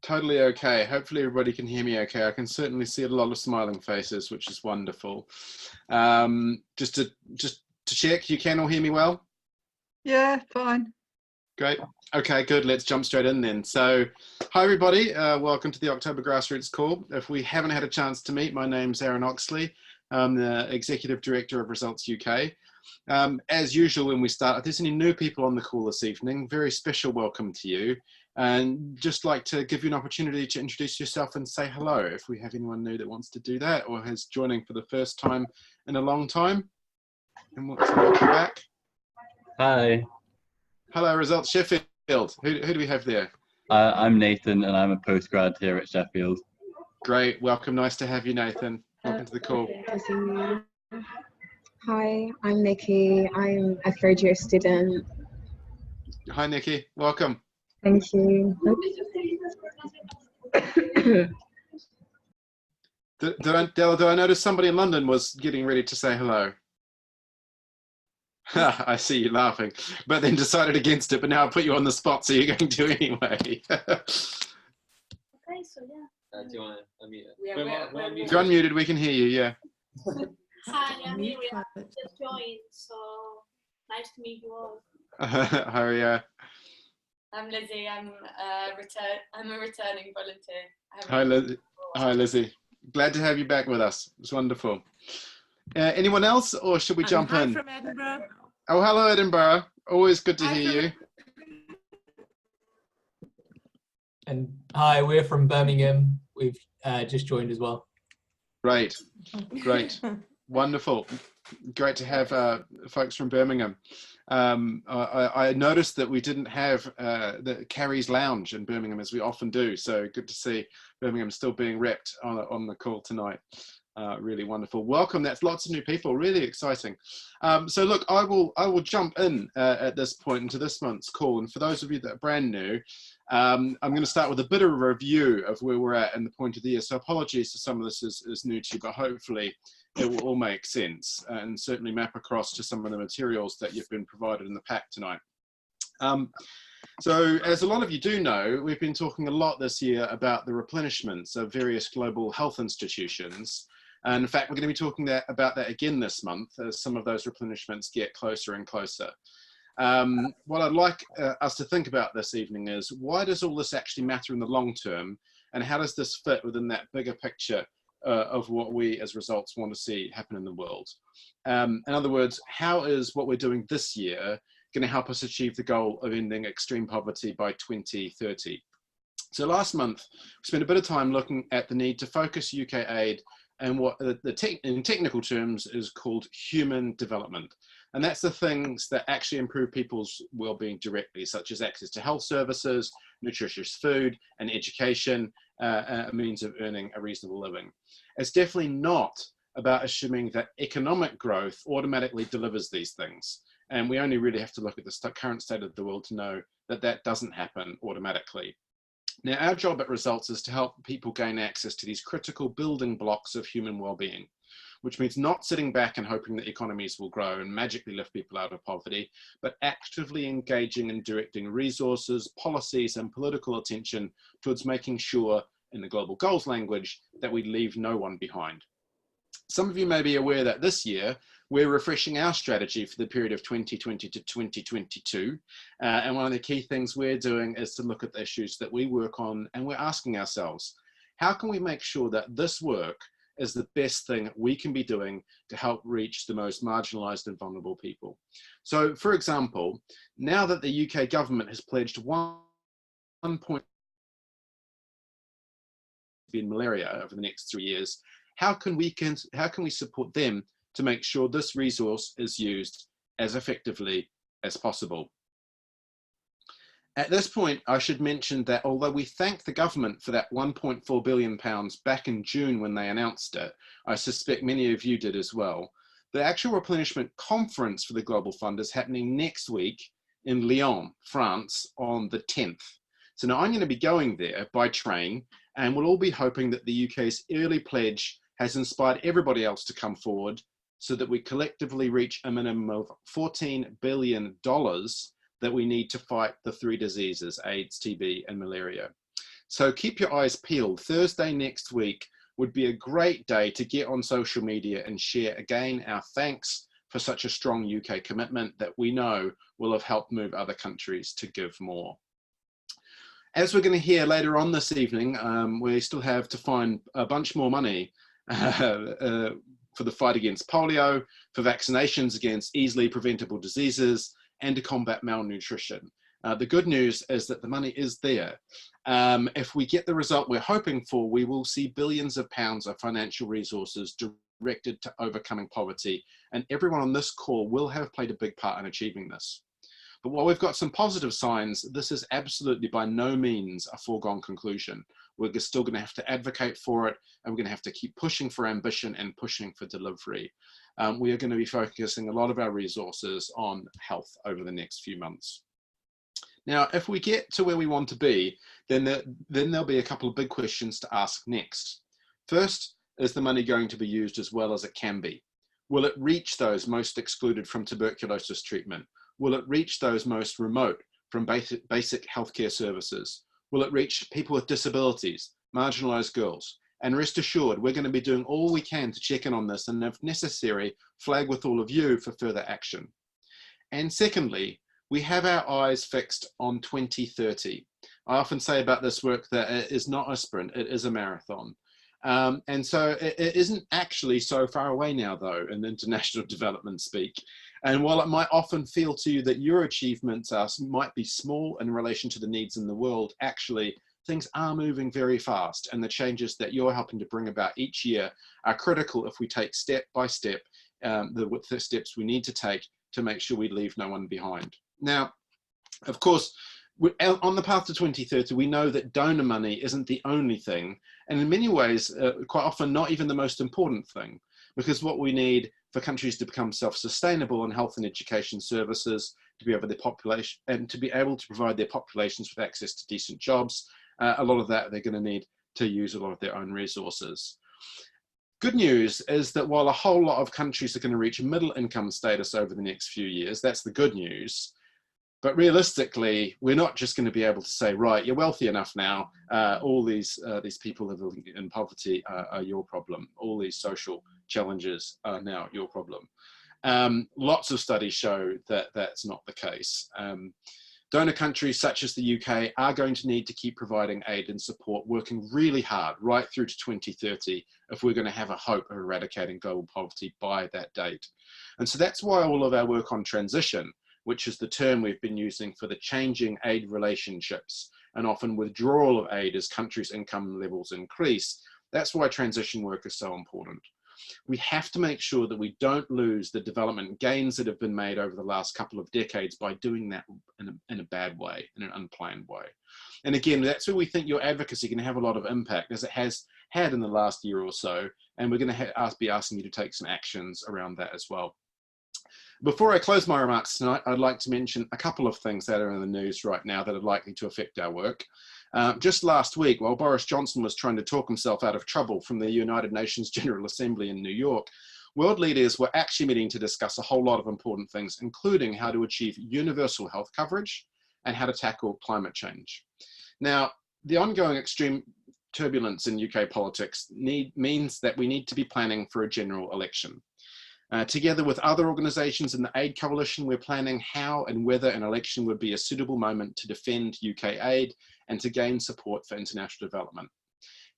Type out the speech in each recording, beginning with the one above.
Totally okay. Hopefully everybody can hear me okay. I can certainly see a lot of smiling faces, which is wonderful. Just to check, you can all hear me well? Yeah, fine. Great. Okay, good. Let's jump straight in then. So, hi everybody. Welcome to the October Grassroots Call. If we haven't had a chance to meet, my name's Aaron Oxley. I'm the Executive Director of Results UK. As usual, when we start, if there's any new people on the call this evening, very special welcome to you. And just like to give you an opportunity to introduce yourself and say hello if we have anyone new that wants to do that or is joining for the first time in a long time. And welcome back. Hi. Hello, Results Sheffield. Who do we have there? I'm Nathan and I'm a postgrad here at Sheffield. Great, welcome. Nice to have you, Nathan. Welcome to the call. Hi, I'm Nikki. I'm a third year student. Hi, Nikki. Welcome. Thank you. Did I notice somebody in London was getting ready to say hello? I see you laughing, but then decided against it, but now I put you on the spot, so you're going to anyway. Okay, so yeah. Do you want to unmute it? If you're unmuted, we can hear you, yeah. Hi, I'm here. We have just joined, so nice to meet you all. Hi, I'm Lizzie. I'm a returning volunteer. Hi, Lizzie. Glad to have you back with us. It's wonderful. Anyone else, or should we jump in? From Edinburgh. Oh, hello, Edinburgh. Always good to hear you. And hi, we're from Birmingham. We've just joined as well. Great, great, wonderful. Great to have folks from Birmingham. I noticed that we didn't have the Carrie's Lounge in Birmingham as we often do. So good to see Birmingham still being repped on the call tonight. Really wonderful. Welcome. That's lots of new people. Really exciting. So look, I will jump in at this point into this month's call. And for those of you that are brand new, I'm going to start with a bit of a review of where we're at and the point of the year. So apologies if some of this is new to you, but hopefully it will all make sense and certainly map across to some of the materials that you've been provided in the pack tonight. So as a lot of you do know, we've been talking a lot this year about the replenishments of various global health institutions. And in fact, we're going to be talking about that again this month as some of those replenishments get closer and closer. What I'd like us to think about this evening is, why does all this actually matter in the long term? And how does this fit within that bigger picture of what we as Results want to see happen in the world? In other words, how is what we're doing this year going to help us achieve the goal of ending extreme poverty by 2030? So last month, we spent a bit of time looking at the need to focus UK aid and what in technical terms is called human development. And that's the things that actually improve people's well-being directly, such as access to health services, nutritious food, and education, a means of earning a reasonable living. It's definitely not about assuming that economic growth automatically delivers these things. And we only really have to look at the current state of the world to know that that doesn't happen automatically. Now, our job at Results is to help people gain access to these critical building blocks of human well-being, which means not sitting back and hoping that economies will grow and magically lift people out of poverty, but actively engaging and directing resources, policies, and political attention towards making sure, in the global goals language, that we leave no one behind. Some of you may be aware that this year, we're refreshing our strategy for the period of 2020 to 2022. And one of the key things we're doing is to look at the issues that we work on, and we're asking ourselves, how can we make sure that this work is the best thing we can be doing to help reach the most marginalized and vulnerable people? So for example, now that the UK government has pledged 1 point in malaria over the next 3 years, how can we support them to make sure this resource is used as effectively as possible? At this point, I should mention that although we thank the government for that £1.4 billion back in June when they announced it, I suspect many of you did as well, the actual replenishment conference for the Global Fund is happening next week in Lyon, France, on the 10th. So now I'm going to be going there by train, and we'll all be hoping that the UK's early pledge has inspired everybody else to come forward so that we collectively reach a minimum of $14 billion that we need to fight the 3 diseases, AIDS, TB, and malaria. So keep your eyes peeled. Thursday next week would be a great day to get on social media and share again our thanks for such a strong UK commitment that we know will have helped move other countries to give more. As we're going to hear later on this evening, we still have to find a bunch more money for the fight against polio, for vaccinations against easily preventable diseases, and to combat malnutrition. The good news is that the money is there. If we get the result we're hoping for, we will see billions of pounds of financial resources directed to overcoming poverty, and everyone on this call will have played a big part in achieving this. But while we've got some positive signs, this is absolutely by no means a foregone conclusion. We're still going to have to advocate for it, and we're going to have to keep pushing for ambition and pushing for delivery. We are going to be focusing a lot of our resources on health over the next few months. Now, if we get to where we want to be, then there'll be a couple of big questions to ask next. First, is the money going to be used as well as it can be? Will it reach those most excluded from tuberculosis treatment? Will it reach those most remote from basic healthcare services? Will it reach people with disabilities, marginalised girls? And rest assured, we're going to be doing all we can to check in on this, and if necessary, flag with all of you for further action. And secondly, we have our eyes fixed on 2030. I often say about this work that it is not a sprint, it is a marathon. And so it isn't actually so far away now, though, in international development speak. And while it might often feel to you that your achievements might be small in relation to the needs in the world, actually, things are moving very fast, and the changes that you're helping to bring about each year are critical if we take step by step the steps we need to take to make sure we leave no one behind. Now, of course, on the path to 2030, we know that donor money isn't the only thing, and in many ways, quite often not even the most important thing, because what we need for countries to become self-sustainable in health and education services, to be able to provide their populations with access to decent jobs, a lot of that they're going to need to use a lot of their own resources. Good news is that while a whole lot of countries are going to reach middle income status over the next few years, that's the good news. But realistically, we're not just going to be able to say, right, you're wealthy enough now. All these people living in poverty are your problem. All these social challenges are now your problem. Lots of studies show that that's not the case. Donor countries such as the UK are going to need to keep providing aid and support, working really hard right through to 2030 if we're going to have a hope of eradicating global poverty by that date. And so that's why all of our work on transition, which is the term we've been using for the changing aid relationships and often withdrawal of aid as countries' income levels increase, that's why transition work is so important. We have to make sure that we don't lose the development gains that have been made over the last couple of decades by doing that in a bad way, in an unplanned way. And again, that's where we think your advocacy can have a lot of impact, as it has had in the last year or so, and we're going to be asking you to take some actions around that as well. Before I close my remarks tonight, I'd like to mention a couple of things that are in the news right now that are likely to affect our work. Just last week, while Boris Johnson was trying to talk himself out of trouble from the United Nations General Assembly in New York, world leaders were actually meeting to discuss a whole lot of important things, including how to achieve universal health coverage and how to tackle climate change. Now, the ongoing extreme turbulence in UK politics means that we need to be planning for a general election. Together with other organisations in the Aid Coalition, we're planning how and whether an election would be a suitable moment to defend UK aid and to gain support for international development.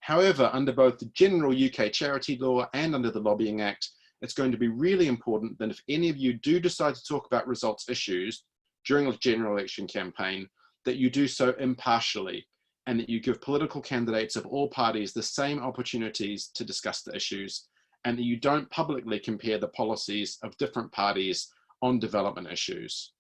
However, under both the general UK charity law and under the Lobbying Act, it's going to be really important that if any of you do decide to talk about results issues during a general election campaign, that you do so impartially and that you give political candidates of all parties the same opportunities to discuss the issues, and that you don't publicly compare the policies of different parties on development issues.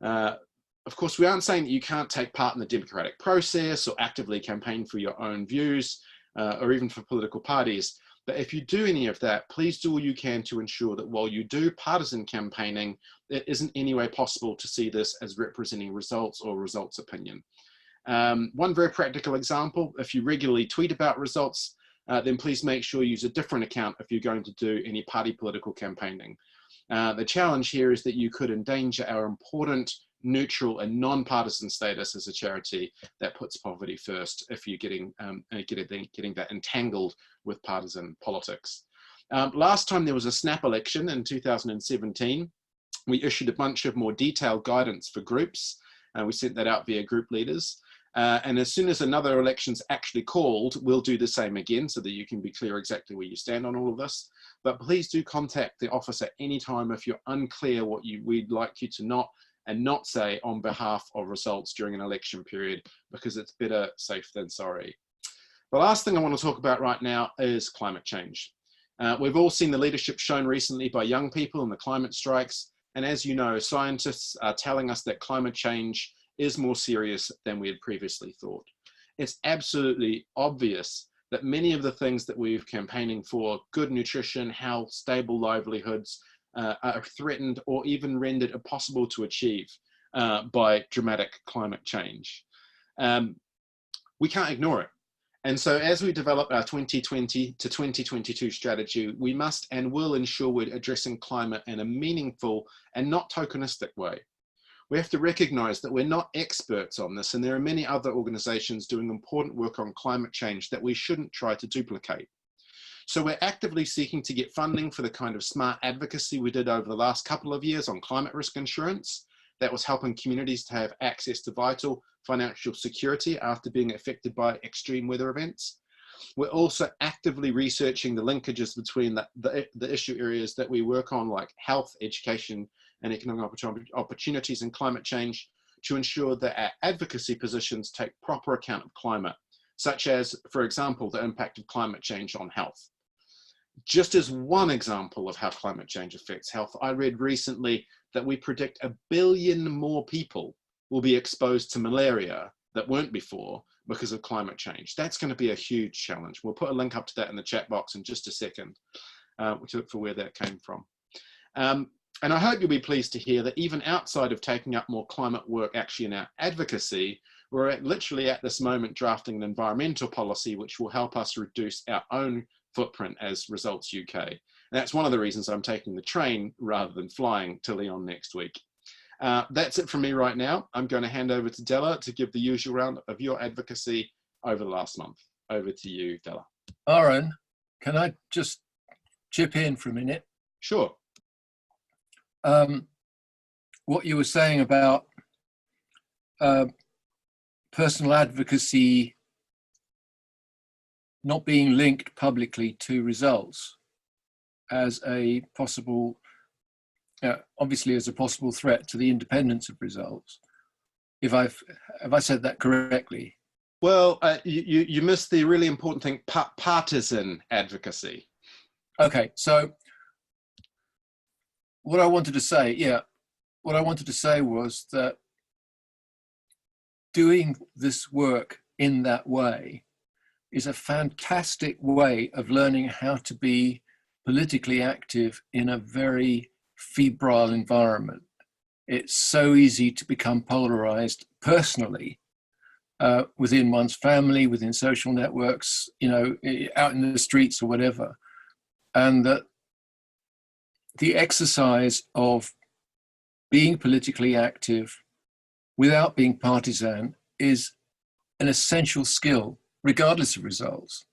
Of course, we aren't saying that you can't take part in the democratic process or actively campaign for your own views or even for political parties. But if you do any of that, please do all you can to ensure that while you do partisan campaigning, it isn't any way possible to see this as representing results or results opinion. One very practical example, if you regularly tweet about results, then please make sure you use a different account if you're going to do any party political campaigning. The challenge here is that you could endanger our important neutral and non-partisan status as a charity that puts poverty first if you're getting that entangled with partisan politics. Last time there was a snap election in 2017, we issued a bunch of more detailed guidance for groups. We sent that out via group leaders. And as soon as another election's actually called, we'll do the same again so that you can be clear exactly where you stand on all of this. But please do contact the office at any time if you're unclear what we'd like you to not say on behalf of results during an election period, because it's better safe than sorry. The last thing I want to talk about right now is climate change. We've all seen the leadership shown recently by young people in the climate strikes. And as you know, scientists are telling us that climate change is more serious than we had previously thought. It's absolutely obvious that many of the things that we're campaigning for, good nutrition, health, stable livelihoods, are threatened or even rendered impossible to achieve by dramatic climate change. We can't ignore it. And so as we develop our 2020 to 2022 strategy, we must and will ensure we're addressing climate in a meaningful and not tokenistic way. We have to recognize that we're not experts on this, and there are many other organizations doing important work on climate change that we shouldn't try to duplicate. So we're actively seeking to get funding for the kind of smart advocacy we did over the last couple of years on climate risk insurance that was helping communities to have access to vital financial security after being affected by extreme weather events. We're also actively researching the linkages between the issue areas that we work on, like health, education, and economic opportunities and climate change, to ensure that our advocacy positions take proper account of climate, such as, for example, the impact of climate change on health. Just as one example of how climate change affects health, I read recently that we predict 1 billion more people will be exposed to malaria that weren't before because of climate change. That's going to be a huge challenge. We'll put a link up to that in the chat box in just a second, to look for where that came from. And I hope you'll be pleased to hear that even outside of taking up more climate work actually in our advocacy, we're literally at this moment drafting an environmental policy which will help us reduce our own footprint as Results UK. And that's one of the reasons I'm taking the train rather than flying to Lyon next week. That's it from me right now. I'm going to hand over to Della to give the usual round of your advocacy over the last month. Over to you, Della. Aaron, can I just chip in for a minute? Sure. What you were saying about personal advocacy not being linked publicly to results as a possible, obviously as a possible threat to the independence of results. Have I said that correctly? Well, you missed the really important thing, partisan advocacy. Okay, so what I wanted to say, what I wanted to say was that doing this work in that way is a fantastic way of learning how to be politically active in a very febrile environment. It's so easy to become polarized personally, within one's family, within social networks, out in the streets or whatever. And that the exercise of being politically active without being partisan is an essential skill, regardless of results.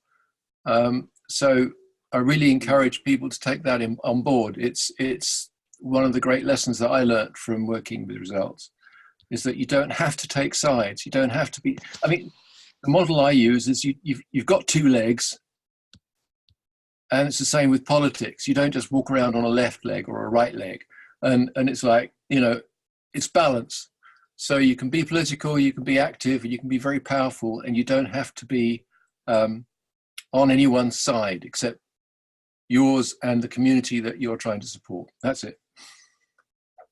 So I really encourage people to take that on board. It's one of the great lessons that I learned from working with results, is that you don't have to take sides. You don't have to be, the model I use is you've got two legs, and it's the same with politics. You don't just walk around on a left leg or a right leg. And it's like, it's balance. So you can be political, you can be active, you can be very powerful, and you don't have to be on anyone's side except yours and the community that you're trying to support. That's it.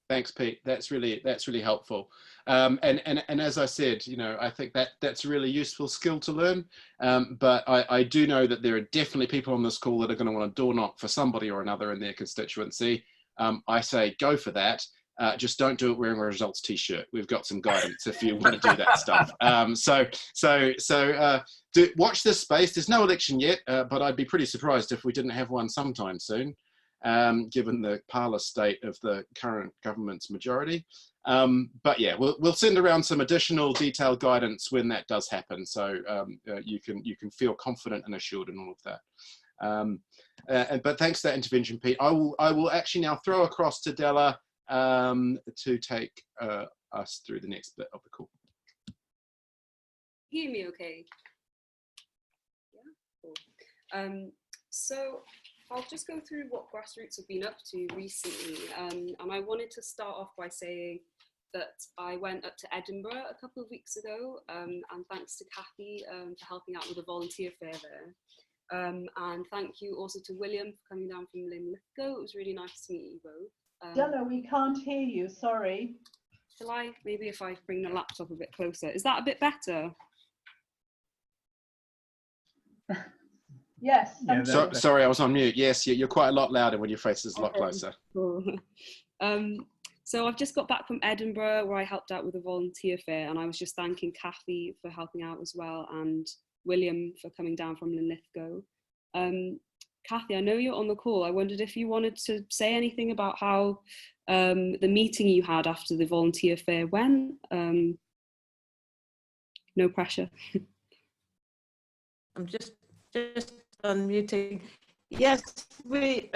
Thanks, Pete. That's really helpful. And as I said, I think that's a really useful skill to learn. But I do know that there are definitely people on this call that are going to want to door knock for somebody or another in their constituency. I say go for that. Just don't do it wearing a results t-shirt. We've got some guidance if you want to do that stuff. Watch this space. There's no election yet, but I'd be pretty surprised if we didn't have one sometime soon. given the parlous state of the current government's majority. But yeah, we'll send around some additional detailed guidance when that does happen, so you can feel confident and assured in all of that. But thanks for that intervention, Pete. I will actually now throw across to Della to take us through the next bit of the call. Hear me okay? Yeah, cool. So I'll just go through what Grassroots have been up to recently. And I wanted to start off by saying that I went up to Edinburgh a couple of weeks ago, and thanks to Kathy for helping out with a volunteer fair there. And thank you also to William for coming down from Linlithgow. It was really nice to meet you both. Della, we can't hear you, sorry. Shall I, maybe if I bring the laptop a bit closer, is that a bit better? Yes. Yeah, sorry, I was on mute. Yes, you're quite a lot louder when your face is a lot closer. Cool. So I've just got back from Edinburgh, where I helped out with a volunteer fair, and I was just thanking Kathy for helping out as well, and William for coming down from Linlithgow. Kathy, I know you're on the call. I wondered if you wanted to say anything about how the meeting you had after the volunteer fair went. No pressure. I'm just unmuting. Yes, we're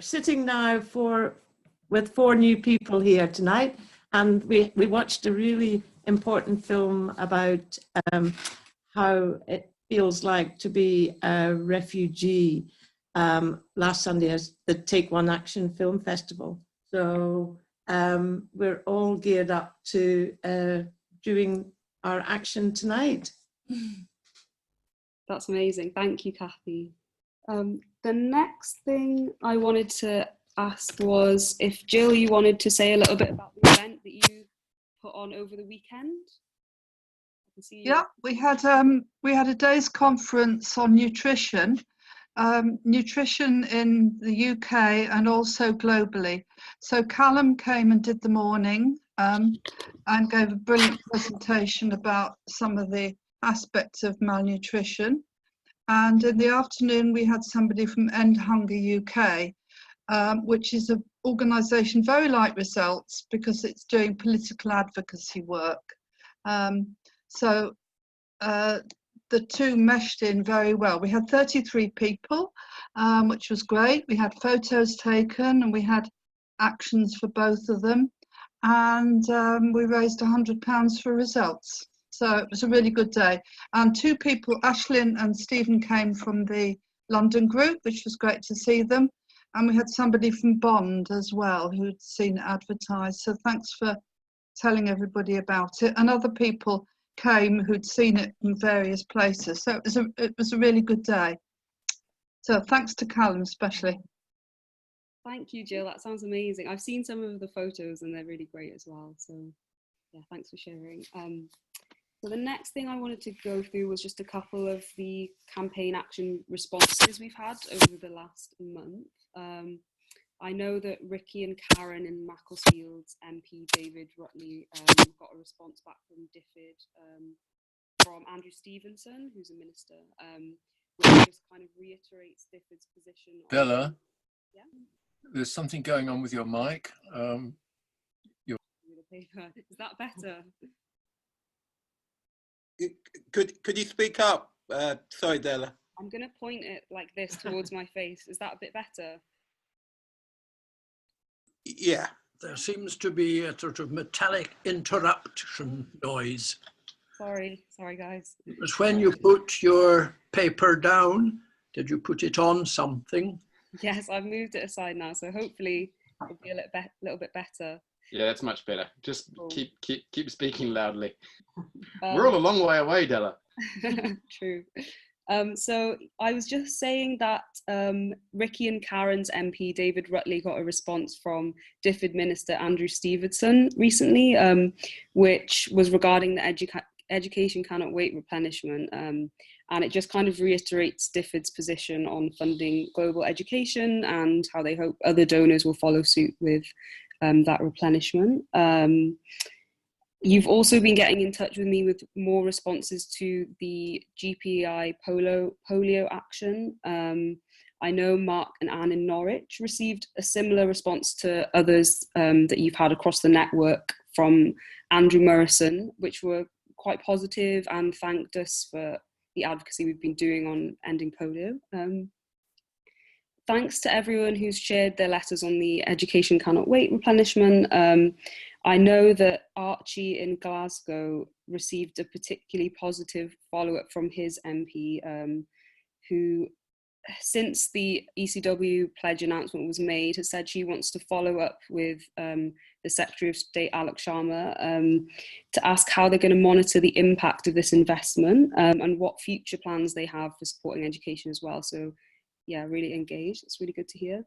sitting now with 4 new people here tonight, and we watched a really important film about how it feels like to be a refugee last Sunday at the Take One Action Film Festival. So we're all geared up to doing our action tonight. That's amazing. Thank you, Kathy. The next thing I wanted to ask was if Jill, you wanted to say a little bit about the event that you put on over the weekend. I can see you. Yeah, we had a day's conference on nutrition, nutrition in the UK and also globally. So Callum came and did the morning and gave a brilliant presentation about some of the aspects of malnutrition. And in the afternoon, we had somebody from End Hunger UK, which is an organisation very like Results because it's doing political advocacy work. So the two meshed in very well. We had 33 people, which was great. We had photos taken and we had actions for both of them. And we raised £100 for Results. So it was a really good day. And 2 people, Ashlyn and Stephen, came from the London group, which was great to see them. And we had somebody from Bond as well who'd seen it advertised. So thanks for telling everybody about it. And other people came who'd seen it in various places. So it was a really good day. So thanks to Callum especially. Thank you, Jill. That sounds amazing. I've seen some of the photos and they're really great as well. So yeah, thanks for sharing. So the next thing I wanted to go through was just a couple of the campaign action responses we've had over the last month. I know that Ricky and Karen in Macclesfield's MP David Rutley got a response back from DfID from Andrew Stevenson, who's a minister, which just kind of reiterates DfID's position. Bella, yeah? There's something going on with your mic. Is that better? Could you speak up? Sorry, Della. I'm going to point it like this towards my face. Is that a bit better? Yeah. There seems to be a sort of metallic interruption noise. Sorry guys. It was when you put your paper down. Did you put it on something? Yes, I've moved it aside now, so hopefully it'll be a little bit better. Yeah, that's much better. Just cool. keep speaking loudly. We're all a long way away, Della. True. So I was just saying that Ricky and Karen's MP David Rutley got a response from DfID Minister Andrew Stevenson recently, which was regarding the Education Cannot Wait replenishment. And it just kind of reiterates DfID's position on funding global education and how they hope other donors will follow suit with that replenishment. You've also been getting in touch with me with more responses to the GPI polio action. I know Mark and Anne in Norwich received a similar response to others that you've had across the network from Andrew Morrison, which were quite positive and thanked us for the advocacy we've been doing on ending polio. Thanks to everyone who's shared their letters on the Education Cannot Wait replenishment. I know that Archie in Glasgow received a particularly positive follow-up from his MP, who, since the ECW pledge announcement was made, has said she wants to follow up with the Secretary of State, Alex Sharma, to ask how they're going to monitor the impact of this investment and what future plans they have for supporting education as well. So yeah, really engaged. It's really good to hear.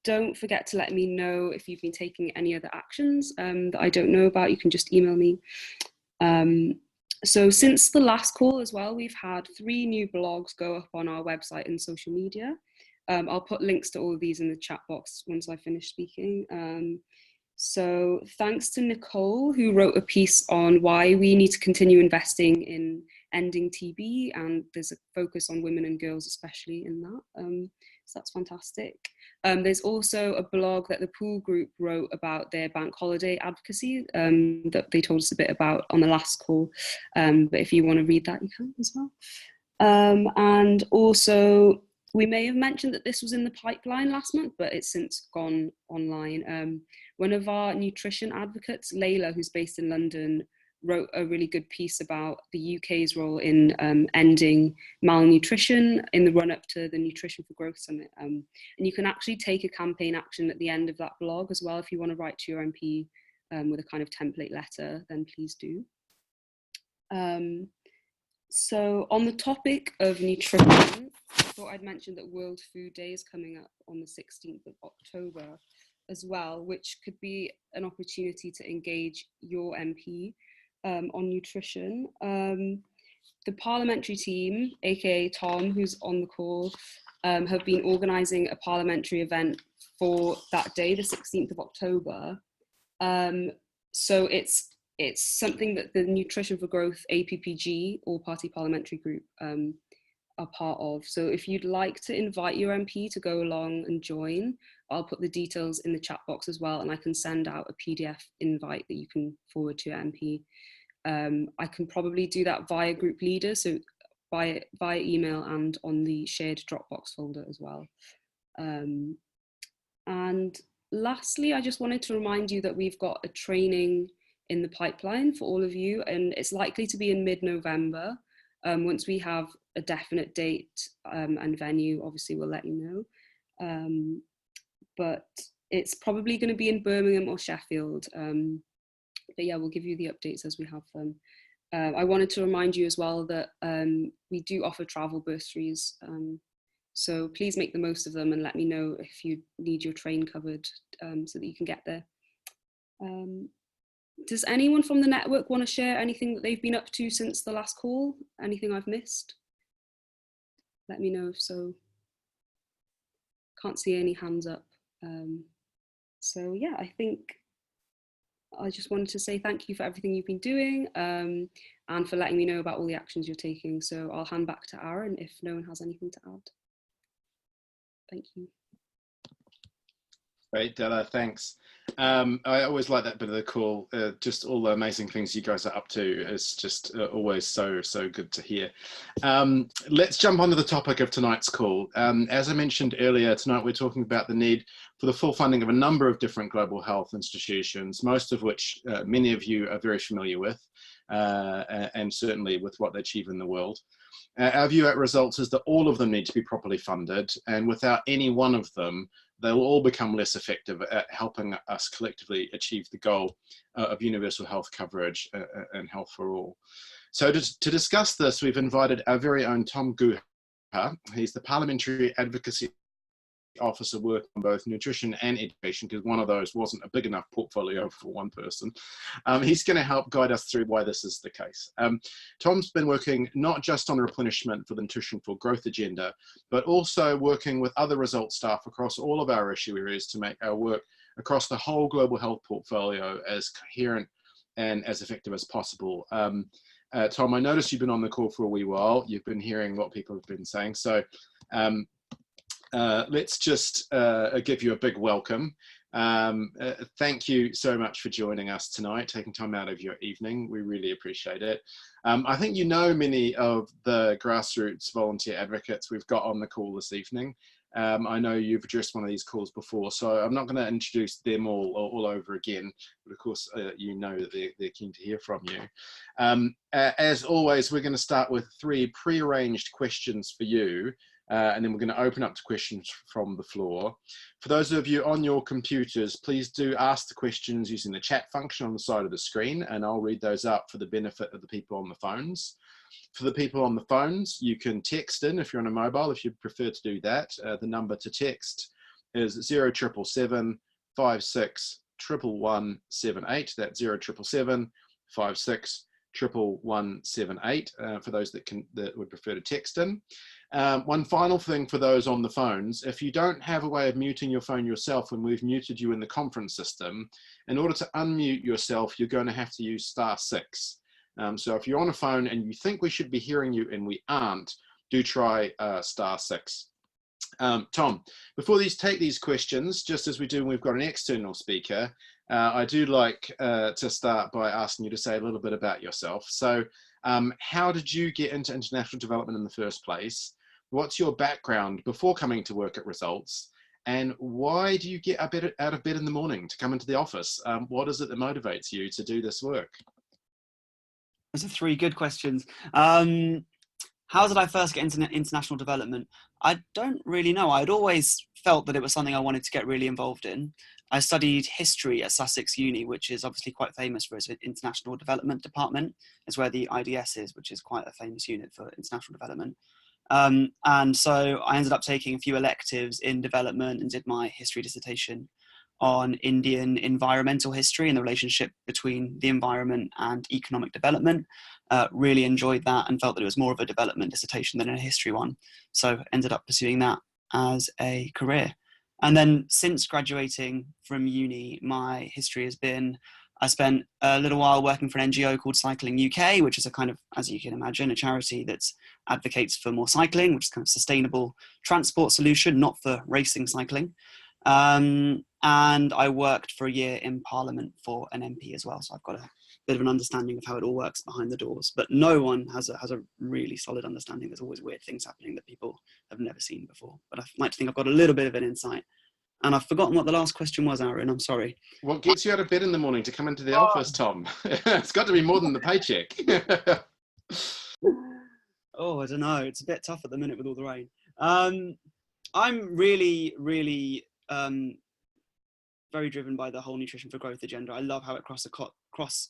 Don't forget to let me know if you've been taking any other actions that I don't know about. You can just email me. So since the last call as well, we've had 3 new blogs go up on our website and social media. I'll put links to all of these in the chat box once I finish speaking. So thanks to Nicole, who wrote a piece on why we need to continue investing in ending TB, and there's a focus on women and girls especially in that. So that's fantastic. There's also a blog that the Pool Group wrote about their bank holiday advocacy that they told us a bit about on the last call. But if you want to read that, you can as well. And also, we may have mentioned that this was in the pipeline last month, but it's since gone online. One of our nutrition advocates, Layla, who's based in London, wrote a really good piece about the UK's role in ending malnutrition in the run-up to the Nutrition for Growth Summit. And you can actually take a campaign action at the end of that blog as well. If you want to write to your MP with a kind of template letter, then please do. So on the topic of nutrition, I thought I'd mention that World Food Day is coming up on the 16th of October as well, which could be an opportunity to engage your MP on nutrition. The parliamentary team, aka Tom, who's on the call, have been organising a parliamentary event for that day, the 16th of October. So it's something that the Nutrition for Growth APPG, All Party Parliamentary Group, are part of. So if you'd like to invite your MP to go along and join, I'll put the details in the chat box as well, and I can send out a PDF invite that you can forward to your MP. I can probably do that via group leader, so via email and on the shared Dropbox folder as well. And lastly, I just wanted to remind you that we've got a training in the pipeline for all of you, and it's likely to be in mid-November. Once we have a definite date and venue, obviously we'll let you know. But it's probably going to be in Birmingham or Sheffield. But yeah, we'll give you the updates as we have them. I wanted to remind you as well that we do offer travel bursaries. So please make the most of them and let me know if you need your train covered so that you can get there. Does anyone from the network want to share anything that they've been up to since the last call? Anything I've missed? Let me know if so. Can't see any hands up. So yeah, I think I just wanted to say thank you for everything you've been doing and for letting me know about all the actions you're taking. So I'll hand back to Aaron if no one has anything to add. Thank you. Great, Della, thanks. I always like that bit of the call. Just all the amazing things you guys are up to is just always so good to hear. Let's jump onto the topic of tonight's call. As I mentioned earlier, tonight we're talking about the need for the full funding of a number of different global health institutions, most of which many of you are very familiar with, and certainly with what they achieve in the world. Our view at Results is that all of them need to be properly funded, and without any one of them, they'll all become less effective at helping us collectively achieve the goal of universal health coverage and health for all. So to discuss this, we've invited our very own Tom Guha. He's the Parliamentary Advocacy Officer working on both nutrition and education, because one of those wasn't a big enough portfolio for one person. He's going to help guide us through why this is the case. Tom's been working not just on replenishment for the Nutrition for Growth agenda, but also working with other Results staff across all of our issue areas to make our work across the whole global health portfolio as coherent and as effective as possible. Tom, I noticed you've been on the call for a wee while. You've been hearing what people have been saying. So let's just give you a big welcome. Thank you so much for joining us tonight, taking time out of your evening. We really appreciate it. I think you know many of the grassroots volunteer advocates we've got on the call this evening. I know you've addressed one of these calls before, so I'm not going to introduce them all over again, but of course you know that they're keen to hear from you. As always, we're going to start with 3 pre-arranged questions for you, and then we're going to open up to questions from the floor. For those of you on your computers, please do ask the questions using the chat function on the side of the screen, and I'll read those out for the benefit of the people on the phones. For the people on the phones, you can text in if you're on a mobile, if you prefer to do that. The number to text is 0777 56 11178. That's 0777 56 11178 for those that would prefer to text in. One final thing for those on the phones, if you don't have a way of muting your phone yourself when we've muted you in the conference system, in order to unmute yourself, you're going to have to use *6. So if you're on a phone and you think we should be hearing you and we aren't, do try *6. Tom, before take these questions, just as we do when we've got an external speaker, I do like to start by asking you to say a little bit about yourself. So how did you get into international development in the first place? What's your background before coming to work at Results? And why do you get out of bed in the morning to come into the office? What is it that motivates you to do this work? Those are 3 good questions. How did I first get into international development? I don't really know. I'd always felt that it was something I wanted to get really involved in. I studied history at Sussex Uni, which is obviously quite famous for its international development department. It's where the IDS is, which is quite a famous unit for international development. And so I ended up taking a few electives in development and did my history dissertation on Indian environmental history and the relationship between the environment and economic development. Really enjoyed that and felt that it was more of a development dissertation than a history one. So ended up pursuing that as a career. And then since graduating from uni, my history has been, I spent a little while working for an NGO called Cycling UK, which is a kind of, as you can imagine, a charity that advocates for more cycling, which is kind of sustainable transport solution, not for racing cycling. And I worked for a year in Parliament for an MP as well. So I've got a bit of an understanding of how it all works behind the doors, but no one has a really solid understanding. There's always weird things happening that people have never seen before, but I like to think I've got a little bit of an insight. And I've forgotten what the last question was, Aaron, I'm sorry. What gets you out of bed in the morning to come into the office, Tom? It's got to be more than the paycheck. Oh, I don't know. It's a bit tough at the minute with all the rain. I'm really, really very driven by the whole Nutrition for Growth agenda. I love how it cuts across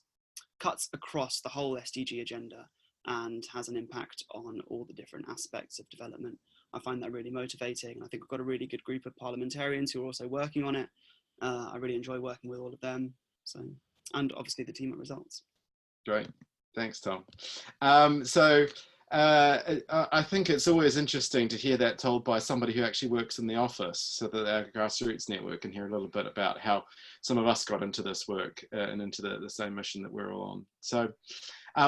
the whole SDG agenda and has an impact on all the different aspects of development. I find that really motivating. I think we've got a really good group of parliamentarians who are also working on it. I really enjoy working with all of them. So, and obviously the team at Results. Great, thanks, Tom. I think it's always interesting to hear that told by somebody who actually works in the office, so that our grassroots network can hear a little bit about how some of us got into this work and into the same mission that we're all on. So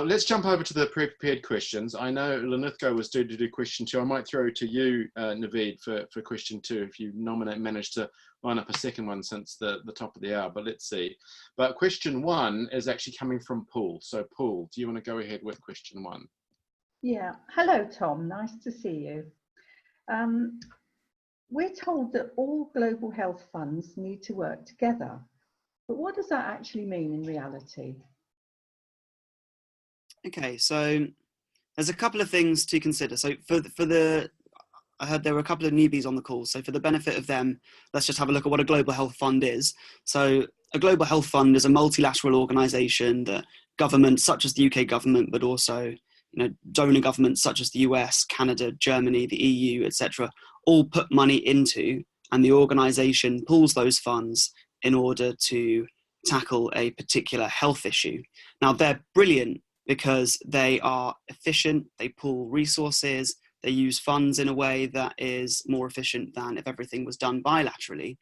let's jump over to the pre-prepared questions. I know Linithgo was due to do question 2. I might throw to you, Naveed, for question 2, if you manage to line up a second one since the top of the hour, but let's see. But question 1 is actually coming from Paul. So Paul, do you want to go ahead with question 1? Yeah, hello Tom, nice to see you. We're told that all global health funds need to work together, but what does that actually mean in reality? Okay, so there's a couple of things to consider. So I heard there were a couple of newbies on the call, so for the benefit of them, let's just have a look at what a global health fund is. So a global health fund is a multilateral organisation that governments such as the UK government, but also donor governments such as the US, Canada, Germany, the EU, etc., all put money into, and the organisation pools those funds in order to tackle a particular health issue. Now, they're brilliant because they are efficient, they pool resources, they use funds in a way that is more efficient than if everything was done bilaterally.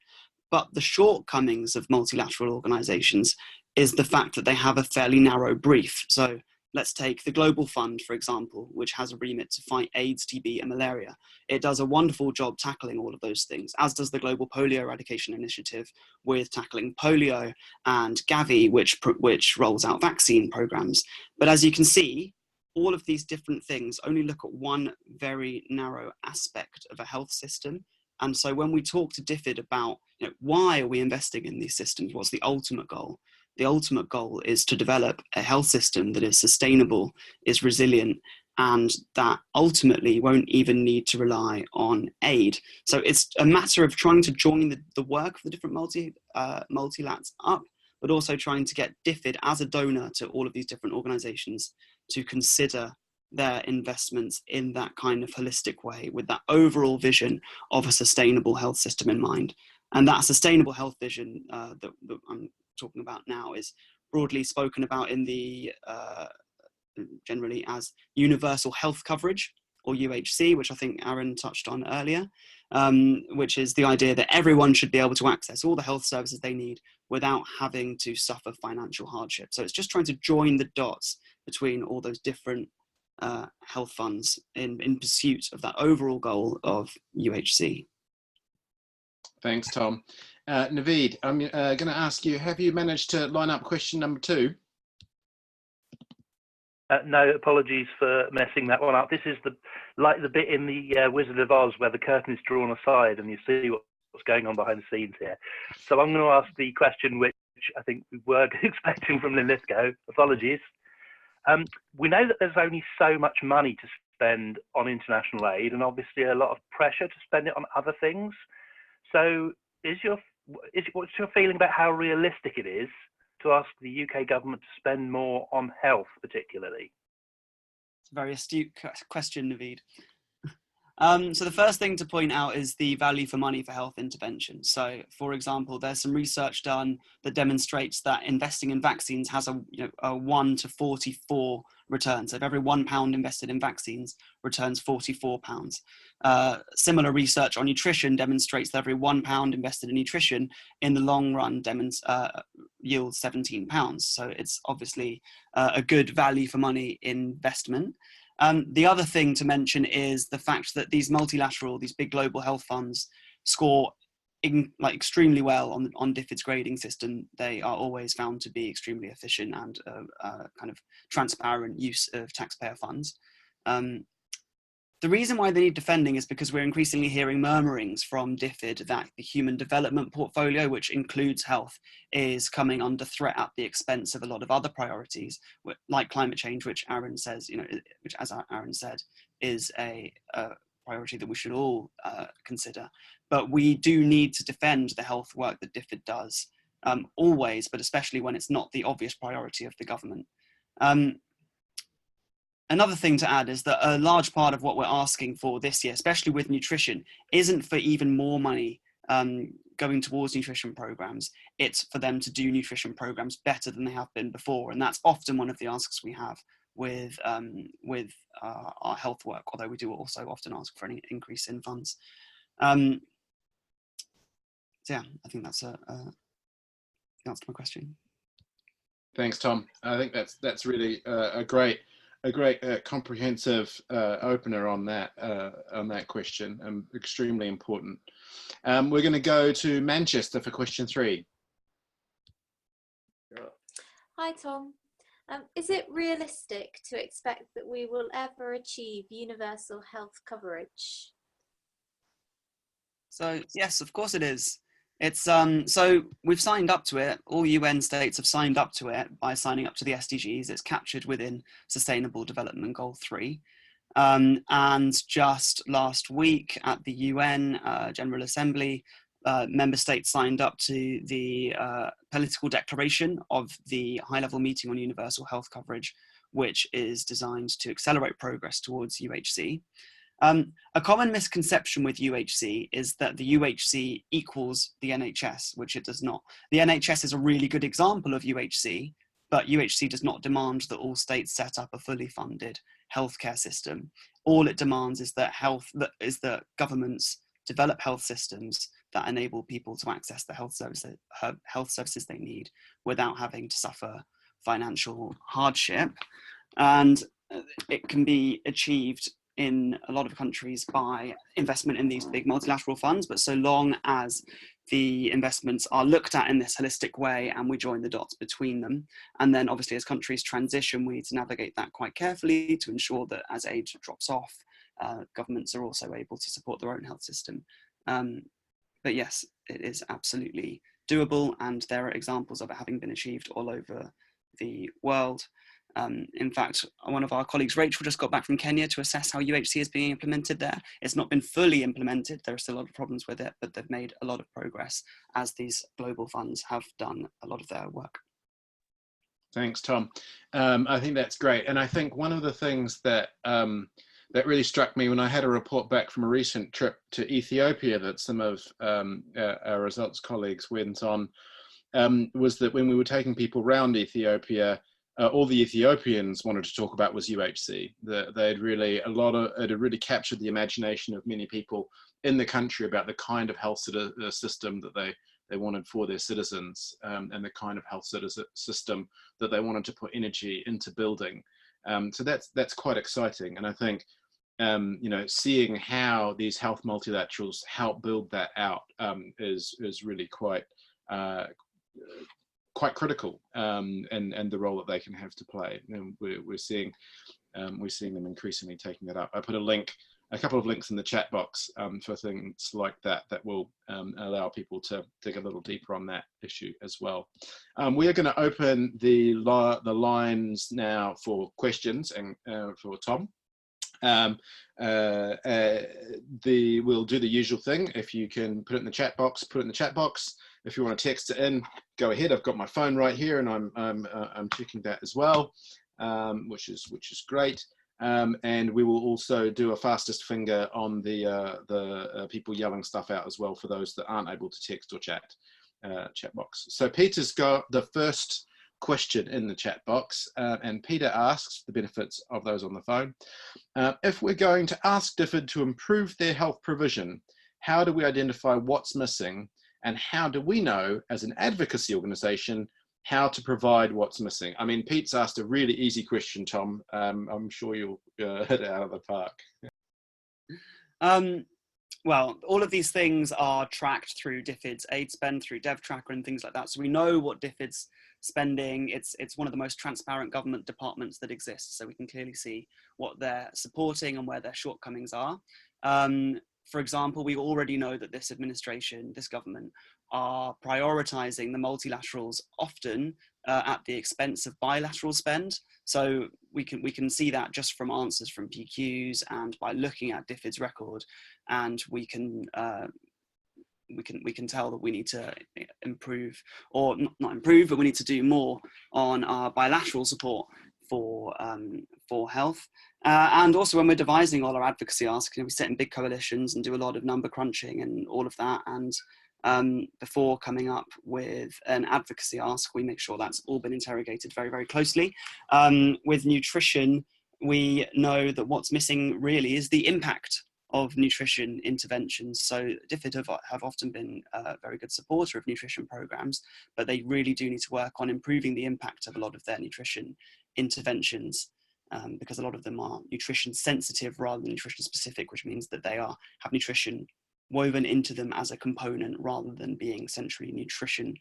But the shortcomings of multilateral organisations is the fact that they have a fairly narrow brief. So let's take the Global Fund, for example, which has a remit to fight AIDS, TB, and malaria. It does a wonderful job tackling all of those things, as does the Global Polio Eradication Initiative with tackling polio, and Gavi, which rolls out vaccine programs. But as you can see, all of these different things only look at one very narrow aspect of a health system. And so when we talk to DfID about, why are we investing in these systems? What's the ultimate goal? The ultimate goal is to develop a health system that is sustainable, is resilient, and that ultimately won't even need to rely on aid. So it's a matter of trying to join the work of the different multilats up, but also trying to get DfID as a donor to all of these different organizations to consider their investments in that kind of holistic way, with that overall vision of a sustainable health system in mind. And that sustainable health vision that I'm talking about now is broadly spoken about in the generally as universal health coverage, or UHC, which I think Aaron touched on earlier, which is the idea that everyone should be able to access all the health services they need without having to suffer financial hardship. So it's just trying to join the dots between all those different health funds in pursuit of that overall goal of UHC. Thanks, Tom. Naveed, I'm going to ask you, have you managed to line up question number 2? No, apologies for messing that one up. This is like the bit in the Wizard of Oz where the curtain is drawn aside and you see what's going on behind the scenes here. So I'm going to ask the question which I think we were expecting from Linlithgow. Apologies. We know that there's only so much money to spend on international aid, and obviously a lot of pressure to spend it on other things. So what's your feeling about how realistic it is to ask the UK government to spend more on health particularly? It's a very astute question, Naveed. So the first thing to point out is the value for money for health intervention. So, for example, there's some research done that demonstrates that investing in vaccines has a 1 to 44 return. So if every £1 invested in vaccines returns £44. Similar research on nutrition demonstrates that every £1 invested in nutrition in the long run yields £17. So it's obviously a good value for money investment. The other thing to mention is the fact that these multilateral, these big global health funds score extremely well on DfID's grading system. They are always found to be extremely efficient and kind of transparent use of taxpayer funds. The reason why they need defending is because we're increasingly hearing murmurings from DfID that the human development portfolio, which includes health, is coming under threat at the expense of a lot of other priorities, like climate change, which Aaron says, which, as Aaron said, is a priority that we should all consider. But we do need to defend the health work that DfID does, always, but especially when it's not the obvious priority of the government. Another thing to add is that a large part of what we're asking for this year, especially with nutrition, isn't for even more money going towards nutrition programs. It's for them to do nutrition programs better than they have been before. And that's often one of the asks we have with our health work, although we do also often ask for an increase in funds. So yeah, I think that's the answer to my question. Thanks, Tom. I think that's really a great comprehensive opener on that question, extremely important. We're going to go to Manchester for question 3. Hi, Tom. Is it realistic to expect that we will ever achieve universal health coverage? So yes, of course it is. It's so we've signed up to it. All UN states have signed up to it by signing up to the SDGs. It's captured within Sustainable Development Goal 3. And just last week at the UN General Assembly, member states signed up to the political declaration of the high-level meeting on universal health coverage, which is designed to accelerate progress towards UHC. A common misconception with UHC is that the UHC equals the NHS, which it does not. The NHS is a really good example of UHC, but UHC does not demand that all states set up a fully funded healthcare system. All it demands is that governments develop health systems that enable people to access the health services they need without having to suffer financial hardship. And it can be achieved in a lot of countries by investment in these big multilateral funds, but so long as the investments are looked at in this holistic way and we join the dots between them. And then obviously as countries transition, we need to navigate that quite carefully to ensure that as aid drops off, governments are also able to support their own health system. But yes, it is absolutely doable, and there are examples of it having been achieved all over the world. In fact, one of our colleagues, Rachel, just got back from Kenya to assess how UHC is being implemented there. It's not been fully implemented. There are still a lot of problems with it, but they've made a lot of progress as these global funds have done a lot of their work. Thanks, Tom. I think that's great. And I think one of the things that that really struck me when I had a report back from a recent trip to Ethiopia that some of our results colleagues went on was that when we were taking people around Ethiopia, all the Ethiopians wanted to talk about was UHC. It had really captured the imagination of many people in the country about the kind of health system that they wanted for their citizens, and the kind of health system that they wanted to put energy into building. So that's quite exciting, and I think seeing how these health multilaterals help build that out is really quite critical, and the role that they can have to play. And we're seeing them increasingly taking that up. I put a couple of links in the chat box for things like that will allow people to dig a little deeper on that issue as well. We are going to open the lines now for questions and for Tom. We'll do the usual thing. If you can put it in the chat box, put it in the chat box. If you want to text it in, go ahead. I've got my phone right here, and I'm checking that as well, which is great. And we will also do a fastest finger on the people yelling stuff out as well for those that aren't able to text or chat box. So Peter's got the first question in the chat box, and Peter asks the benefits of those on the phone. If we're going to ask DfID to improve their health provision, how do we identify what's missing, and how do we know as an advocacy organisation how to provide what's missing? I mean, Pete's asked a really easy question, Tom. I'm sure you'll hit it out of the park. Well, all of these things are tracked through DfID's aid spend, through DevTracker and things like that. So we know what DfID's spending. It's one of the most transparent government departments that exists. So we can clearly see what they're supporting and where their shortcomings are. For example, we already know that this administration, this government, are prioritising the multilaterals often at the expense of bilateral spend. So we can see that just from answers from PQs and by looking at DfID's record, and we can tell that we need to improve, or not improve, but we need to do more on our bilateral support for health. And also when we're devising all our advocacy asks, we sit in big coalitions and do a lot of number crunching and all of that. And before coming up with an advocacy ask, we make sure that's all been interrogated very, very closely. With nutrition, we know that what's missing really is the impact of nutrition interventions. So DfID have often been a very good supporter of nutrition programs, but they really do need to work on improving the impact of a lot of their nutrition interventions, because a lot of them are nutrition sensitive rather than nutrition specific, which means that they have nutrition woven into them as a component rather than being centrally nutrition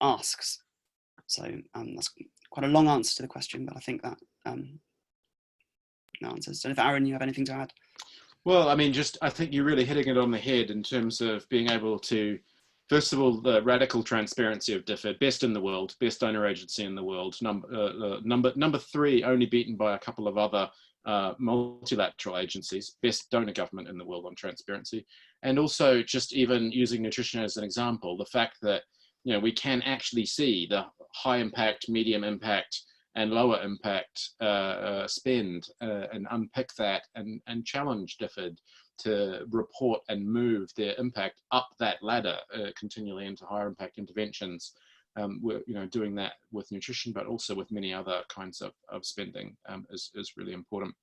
asks. So that's quite a long answer to the question, but I think that answers. So if Aaron, you have anything to add? Well, I mean, I think you're really hitting it on the head in terms of being able to, first of all, the radical transparency of DfID, best in the world, best donor agency in the world, number 3, only beaten by a couple of other multilateral agencies, best donor government in the world on transparency. And also just even using nutrition as an example, the fact that, we can actually see the high impact, medium impact, and lower impact spend, and unpick that and challenge DfID to report and move their impact up that ladder continually into higher impact interventions. We're doing that with nutrition, but also with many other kinds of spending is really important.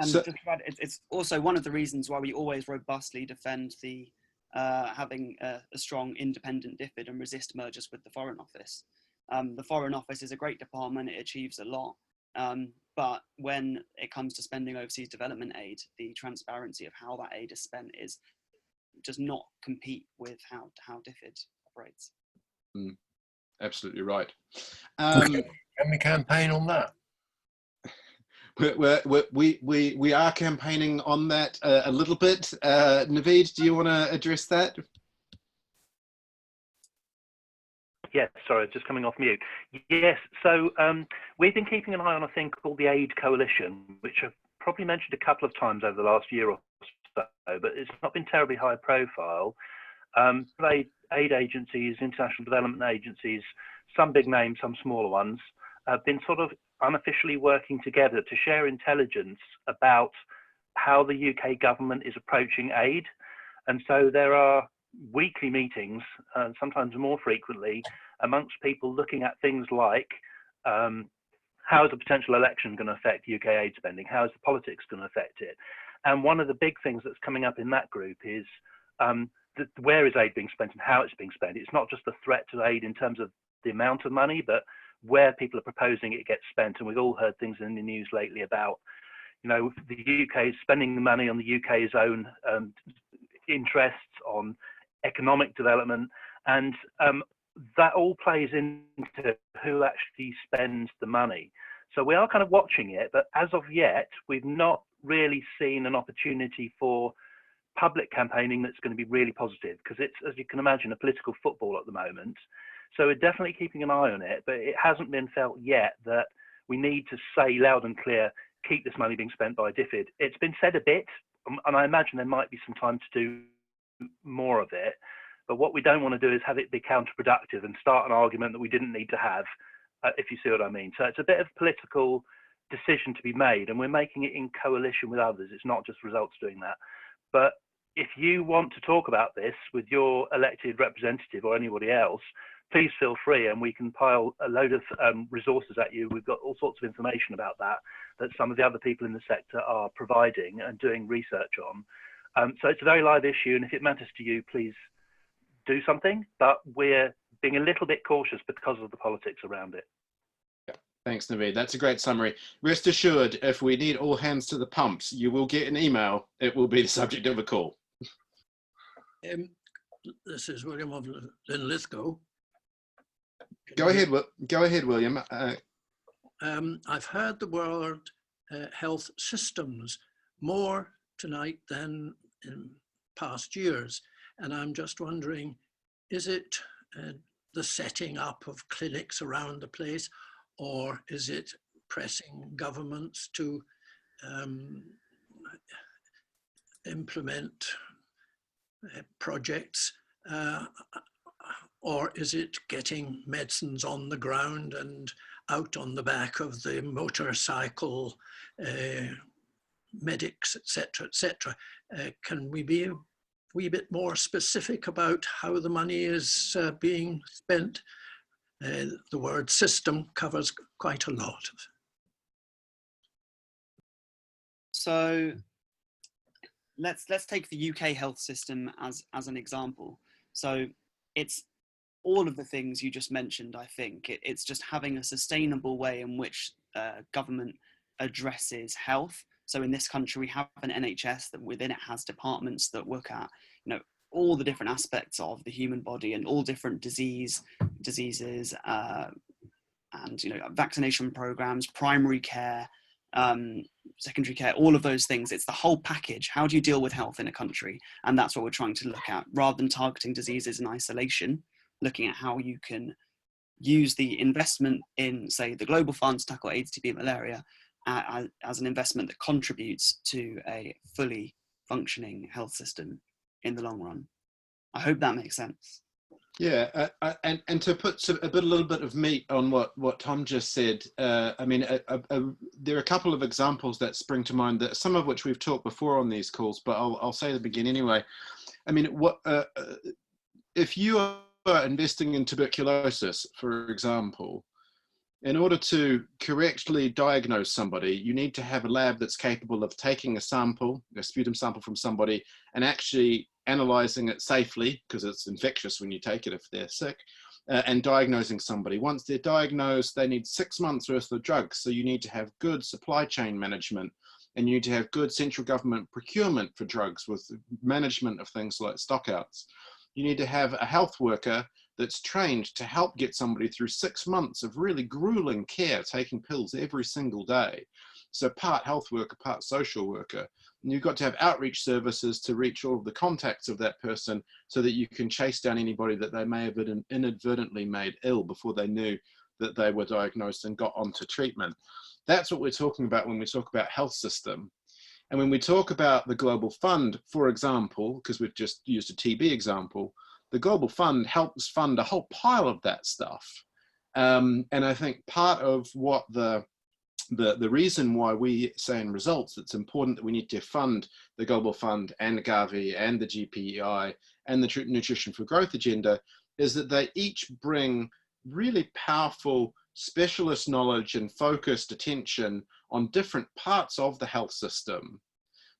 It's also one of the reasons why we always robustly defend the having a strong independent DfID and resist mergers with the Foreign Office. The Foreign Office is a great department, it achieves a lot. But when it comes to spending overseas development aid, the transparency of how that aid is spent does not compete with how DfID operates. Absolutely right. Can we campaign on that? We are campaigning on that a little bit. Naveed, do you want to address that? Yes, sorry, just coming off mute. Yes, so we've been keeping an eye on a thing called the Aid Coalition, which I've probably mentioned a couple of times over the last year or so, but it's not been terribly high profile. Aid agencies, international development agencies, some big names, some smaller ones, have been sort of unofficially working together to share intelligence about how the UK government is approaching aid. And so there are weekly meetings, sometimes more frequently, amongst people looking at things like how is the potential election going to affect UK aid spending? How is the politics going to affect it? And one of the big things that's coming up in that group is where is aid being spent and how it's being spent. It's not just a threat to aid in terms of the amount of money, but where people are proposing it gets spent. And we've all heard things in the news lately about, you know, the UK is spending the money on the UK's own interests, on economic development, and that all plays into who actually spends the money. So we are kind of watching it, but as of yet, we've not really seen an opportunity for public campaigning that's going to be really positive, because it's, as you can imagine, a political football at the moment. So we're definitely keeping an eye on it, but it hasn't been felt yet that we need to say loud and clear, keep this money being spent by DfID. It's been said a bit, and I imagine there might be some time to do more of it, but what we don't want to do is have it be counterproductive and start an argument that we didn't need to have, if you see what I mean. So it's a bit of political decision to be made, and we're making it in coalition with others. It's not just results doing that. But if you want to talk about this with your elected representative or anybody else, please feel free, and we can pile a load of resources at you. We've got all sorts of information about that some of the other people in the sector are providing and doing research on. So it's a very live issue, and if it matters to you, please do something, but we're being a little bit cautious because of the politics around it. Yeah. Thanks, Naveed. That's a great summary. Rest assured, if we need all hands to the pumps, you will get an email. It will be the subject of a call. This is William of Linlithgow. Go ahead, William. I've heard the word health systems more tonight than in past years, and I'm just wondering, is it the setting up of clinics around the place, or is it pressing governments to implement projects, or is it getting medicines on the ground and out on the back of the motorcycle medics, etc., etc.? Can we be a wee bit more specific about how the money is being spent? The word system covers quite a lot. So let's take the UK health system as an example. So it's all of the things you just mentioned. I think it's just having a sustainable way in which government addresses health. So in this country, we have an NHS that within it has departments that look at, you know, all the different aspects of the human body and all different diseases, and, you know, vaccination programs, primary care, secondary care, all of those things. It's the whole package. How do you deal with health in a country? And that's what we're trying to look at, rather than targeting diseases in isolation, looking at how you can use the investment in, say, the Global Fund to tackle AIDS, TB, and malaria as an investment that contributes to a fully functioning health system in the long run. I hope that makes sense. Yeah, and to put a little bit of meat on what Tom just said, I mean, there are a couple of examples that spring to mind, that some of which we've talked before on these calls, but I'll say them again anyway. I mean, if you are investing in tuberculosis, for example, in order to correctly diagnose somebody, you need to have a lab that's capable of taking a sample, a sputum sample from somebody, and actually analyzing it safely, because it's infectious when you take it if they're sick, and diagnosing somebody. Once they're diagnosed, they need 6 months worth of drugs. So you need to have good supply chain management, and you need to have good central government procurement for drugs with management of things like stockouts. You need to have a health worker that's trained to help get somebody through 6 months of really grueling care, taking pills every single day. So part health worker, part social worker. And you've got to have outreach services to reach all of the contacts of that person so that you can chase down anybody that they may have inadvertently made ill before they knew that they were diagnosed and got onto treatment. That's what we're talking about when we talk about health system. And when we talk about the Global Fund, for example, because we've just used a TB example, the Global Fund helps fund a whole pile of that stuff. And I think part of what the reason why we say in results it's important that we need to fund the Global Fund and the Gavi and the GPEI and the Nutrition for Growth agenda is that they each bring really powerful specialist knowledge and focused attention on different parts of the health system.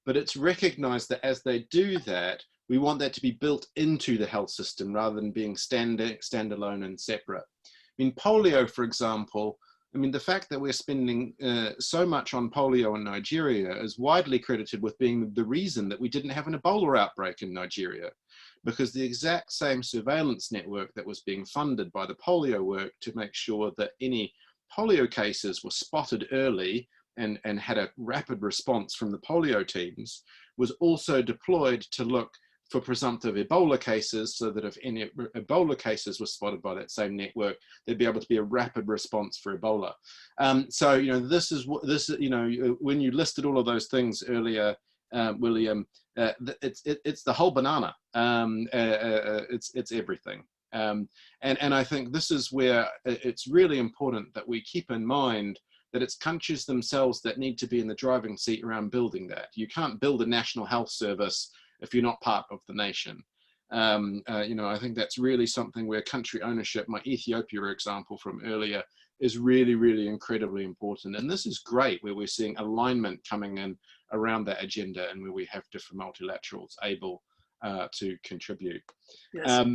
But it's recognized that as they do that, we want that to be built into the health system rather than being standalone and separate. I mean, polio, for example, I mean, the fact that we're spending so much on polio in Nigeria is widely credited with being the reason that we didn't have an Ebola outbreak in Nigeria, because the exact same surveillance network that was being funded by the polio work to make sure that any polio cases were spotted early and had a rapid response from the polio teams was also deployed to look for presumptive Ebola cases, so that if any Ebola cases were spotted by that same network, there'd be able to be a rapid response for Ebola. So, you know, this is what this, you know, when you listed all of those things earlier, William, it's the whole banana. It's everything. And I think this is where it's really important that we keep in mind that it's countries themselves that need to be in the driving seat around building that. You can't build a national health service if you're not part of the nation. You know, I think that's really something where country ownership, my Ethiopia example from earlier, is really, really incredibly important. And this is great where we're seeing alignment coming in around that agenda and where we have different multilaterals able to contribute. Yes.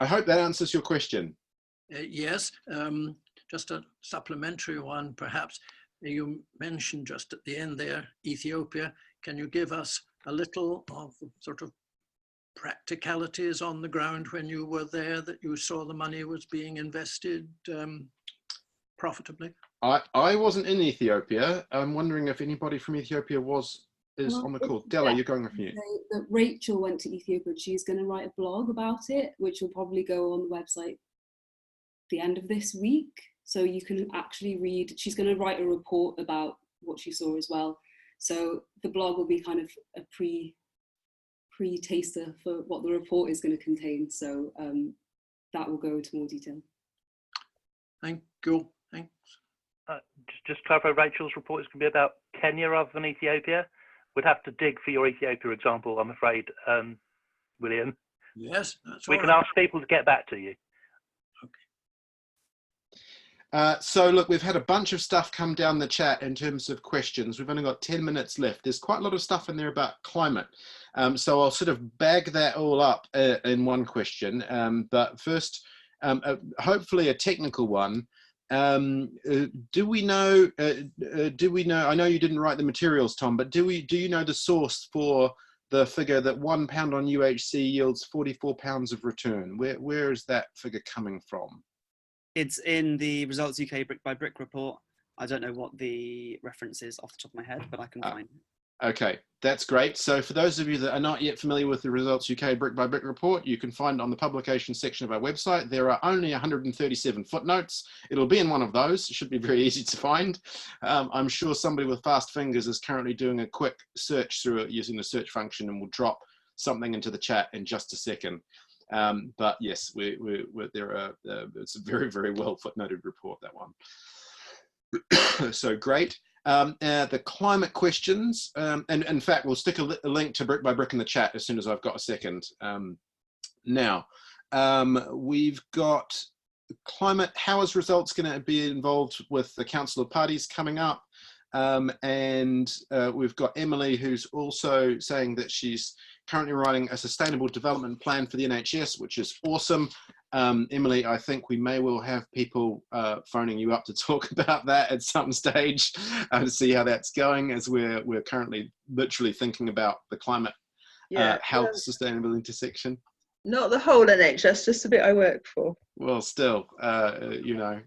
I hope that answers your question. Yes, just a supplementary one perhaps. You mentioned just at the end there, Ethiopia. Can you give us a little of the sort of practicalities on the ground when you were there, that you saw the money was being invested profitably? I wasn't in Ethiopia. I'm wondering if anybody from Ethiopia is on the call. Della, you're going off mute. That Rachel went to Ethiopia. She's going to write a blog about it, which will probably go on the website the end of this week. So you can actually read, she's going to write a report about what she saw as well. So the blog will be kind of a pre-taster for what the report is going to contain. So that will go into more detail. Thank you. Thanks. Just clarify, Rachel's report is going to be about Kenya rather than Ethiopia. We'd have to dig for your Ethiopia example, I'm afraid, William. Yes, that's we all can right. ask people to get back to you. So look, we've had a bunch of stuff come down the chat in terms of questions. We've only got 10 minutes left. There's quite a lot of stuff in there about climate. So I'll sort of bag that all up in one question. But first, hopefully a technical one. Do we know, I know you didn't write the materials, Tom, but do you know the source for the figure that £1 on UHC yields 44 pounds of return? Where is that figure coming from? It's in the Results UK Brick by Brick report. I don't know what the reference is off the top of my head, but I can find it. Okay, that's great. So for those of you that are not yet familiar with the Results UK Brick by Brick report, you can find it on the publication section of our website. There are only 137 footnotes. It'll be in one of those. It should be very easy to find. I'm sure somebody with fast fingers is currently doing a quick search through it using the search function and will drop something into the chat in just a second. But yes, it's a very, very well footnoted report, that one. So great. The climate questions, and in fact, we'll stick a link to Brick by Brick in the chat as soon as I've got a second. Now, we've got climate. How is Results going to be involved with the Council of Parties coming up? And we've got Emily, who's also saying that she's currently writing a sustainable development plan for the NHS, which is awesome. Emily, I think we may well have people phoning you up to talk about that at some stage to see how that's going, as we're currently literally thinking about the climate health sustainable intersection. Not the whole NHS, just the bit I work for. Well, still, you know,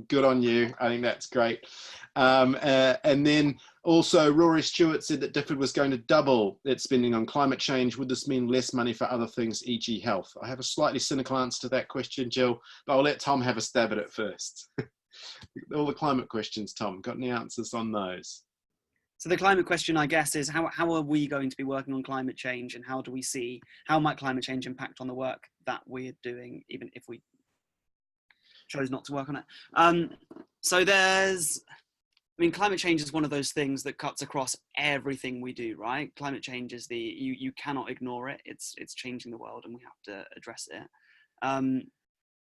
good on you. I think that's great. And then also Rory Stewart said that DfID was going to double its spending on climate change. Would this mean less money for other things, e.g. health? I have a slightly cynical answer to that question, Jill, but I'll let Tom have a stab at it first. All the climate questions, Tom, got any answers on those? So the climate question, I guess, is how are we going to be working on climate change, and how might climate change impact on the work that we're doing, even if we chose not to work on it? So climate change is one of those things that cuts across everything we do, right? Climate change is you cannot ignore it. It's changing the world, and we have to address it.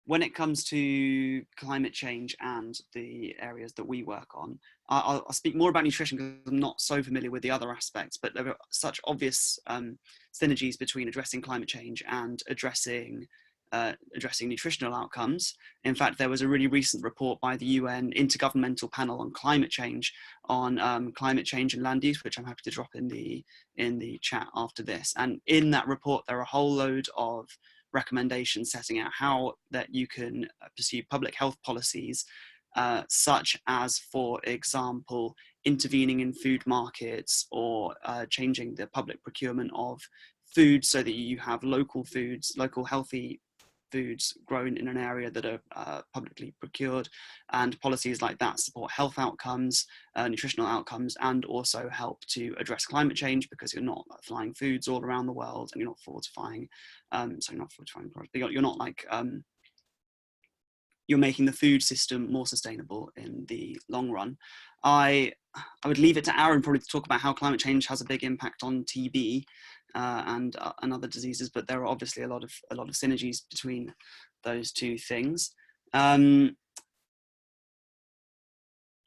When it comes to climate change and the areas that we work on, I'll speak more about nutrition because I'm not so familiar with the other aspects, but there are such obvious synergies between addressing climate change and addressing nutritional outcomes. In fact, there was a really recent report by the UN Intergovernmental Panel on Climate Change on climate change and land use, which I'm happy to drop in the chat after this. And in that report, there are a whole load of recommendations setting out how that you can pursue public health policies, such as, for example, intervening in food markets or changing the public procurement of food so that you have local foods, local healthy foods grown in an area that are publicly procured, and policies like that support health outcomes, nutritional outcomes, and also help to address climate change, because you're not flying foods all around the world, and you're not fortifying, you're not like, you're making the food system more sustainable in the long run. I would leave it to Aaron probably to talk about how climate change has a big impact on TB and other diseases, but there are obviously a lot of synergies between those two things.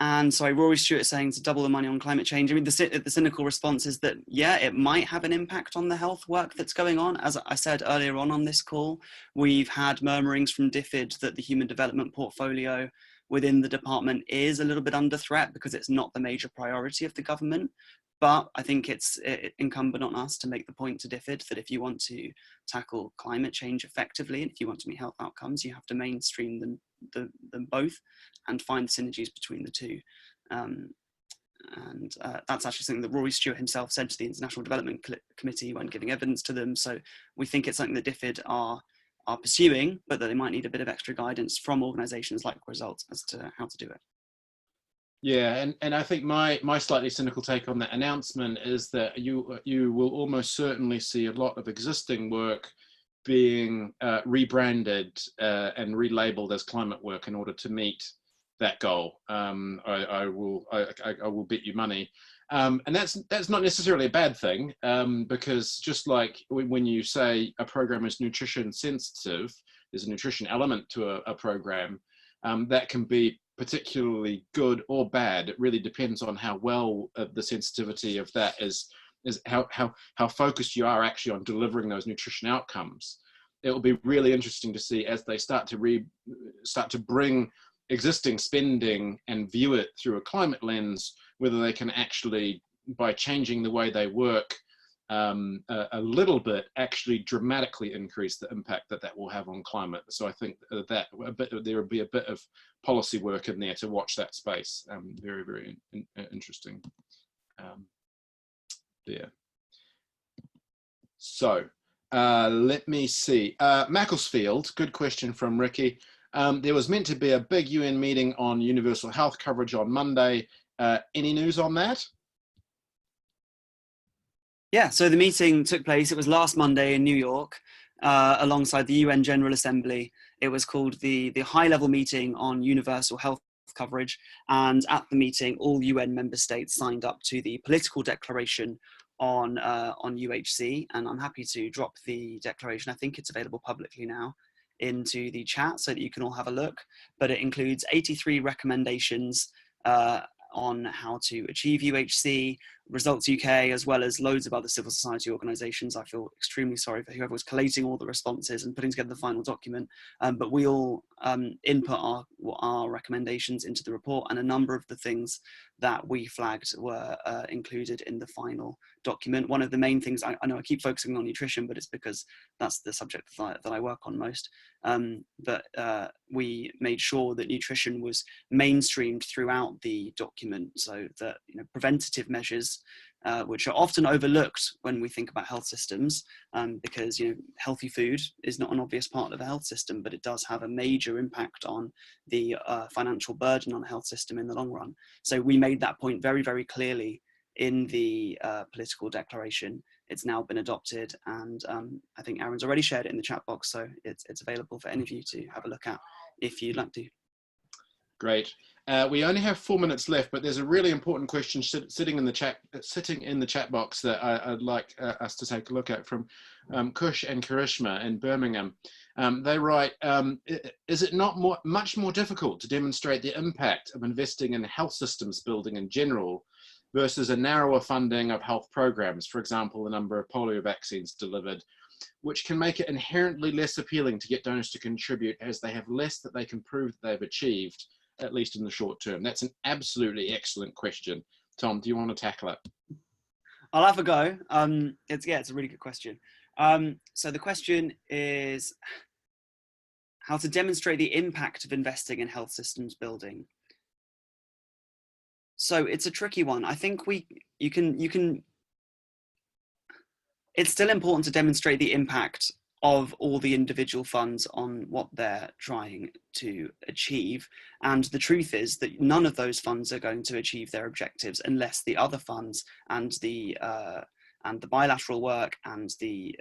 And sorry, Rory Stewart is saying to double the money on climate change. I mean, the cynical response is that, yeah, it might have an impact on the health work that's going on. As I said earlier on this call, we've had murmurings from DfID that the human development portfolio within the department is a little bit under threat because it's not the major priority of the government. But I think it's incumbent on us to make the point to DfID that if you want to tackle climate change effectively, and if you want to meet health outcomes, you have to mainstream them both and find synergies between the two. That's actually something that Rory Stewart himself said to the International Development Committee when giving evidence to them. So we think it's something that DfID are pursuing, but that they might need a bit of extra guidance from organisations like Results as to how to do it. Yeah, and I think my slightly cynical take on that announcement is that you will almost certainly see a lot of existing work being rebranded and relabeled as climate work in order to meet that goal. I will bet you money, and that's not necessarily a bad thing, because just like when you say a program is nutrition sensitive, there's a nutrition element to a program that can be particularly good or bad. It really depends on how well the sensitivity of that is how focused you are actually on delivering those nutrition outcomes. It will be really interesting to see as they start to bring existing spending and view it through a climate lens, whether they can actually, by changing the way they work a little bit, actually dramatically increase the impact that will have on climate. So I think that there will be a bit of policy work in there to watch that space. Very, very interesting there. So let me see. Macclesfield, good question from Ricky. There was meant to be a big UN meeting on universal health coverage on Monday. Any news on that? Yeah, so the meeting took place, it was last Monday in New York, alongside the UN General Assembly. It was called the high-level meeting on universal health coverage, and at the meeting, all UN member states signed up to the political declaration on UHC, and I'm happy to drop the declaration. I think it's available publicly now into the chat so that you can all have a look, but it includes 83 recommendations on how to achieve UHC, Results UK, as well as loads of other civil society organisations. I feel extremely sorry for whoever was collating all the responses and putting together the final document. But we all input our recommendations into the report, and a number of the things that we flagged were included in the final document. One of the main things, I know I keep focusing on nutrition, but it's because that's the subject that I work on most. But we made sure that nutrition was mainstreamed throughout the document, so that preventative measures, which are often overlooked when we think about health systems, because healthy food is not an obvious part of a health system, but it does have a major impact on the financial burden on a health system in the long run. So we made that point very, very clearly in the political declaration. It's now been adopted, and I think Aaron's already shared it in the chat box, so it's available for any of you to have a look at if you'd like to. Great. We only have 4 minutes left, but there's a really important question sitting in the chat box that I'd like us to take a look at from Kush and Karishma in Birmingham. They write, is it not much more difficult to demonstrate the impact of investing in health systems building in general versus a narrower funding of health programs, for example, the number of polio vaccines delivered, which can make it inherently less appealing to get donors to contribute as they have less that they can prove that they've achieved, at least in the short term? That's an absolutely excellent question. Tom, do you want to tackle it? I'll have a go. It's a really good question. So the question is how to demonstrate the impact of investing in health systems building. So it's a tricky one. I think it's still important to demonstrate the impact of all the individual funds on what they're trying to achieve. And the truth is that none of those funds are going to achieve their objectives unless the other funds and the bilateral work and the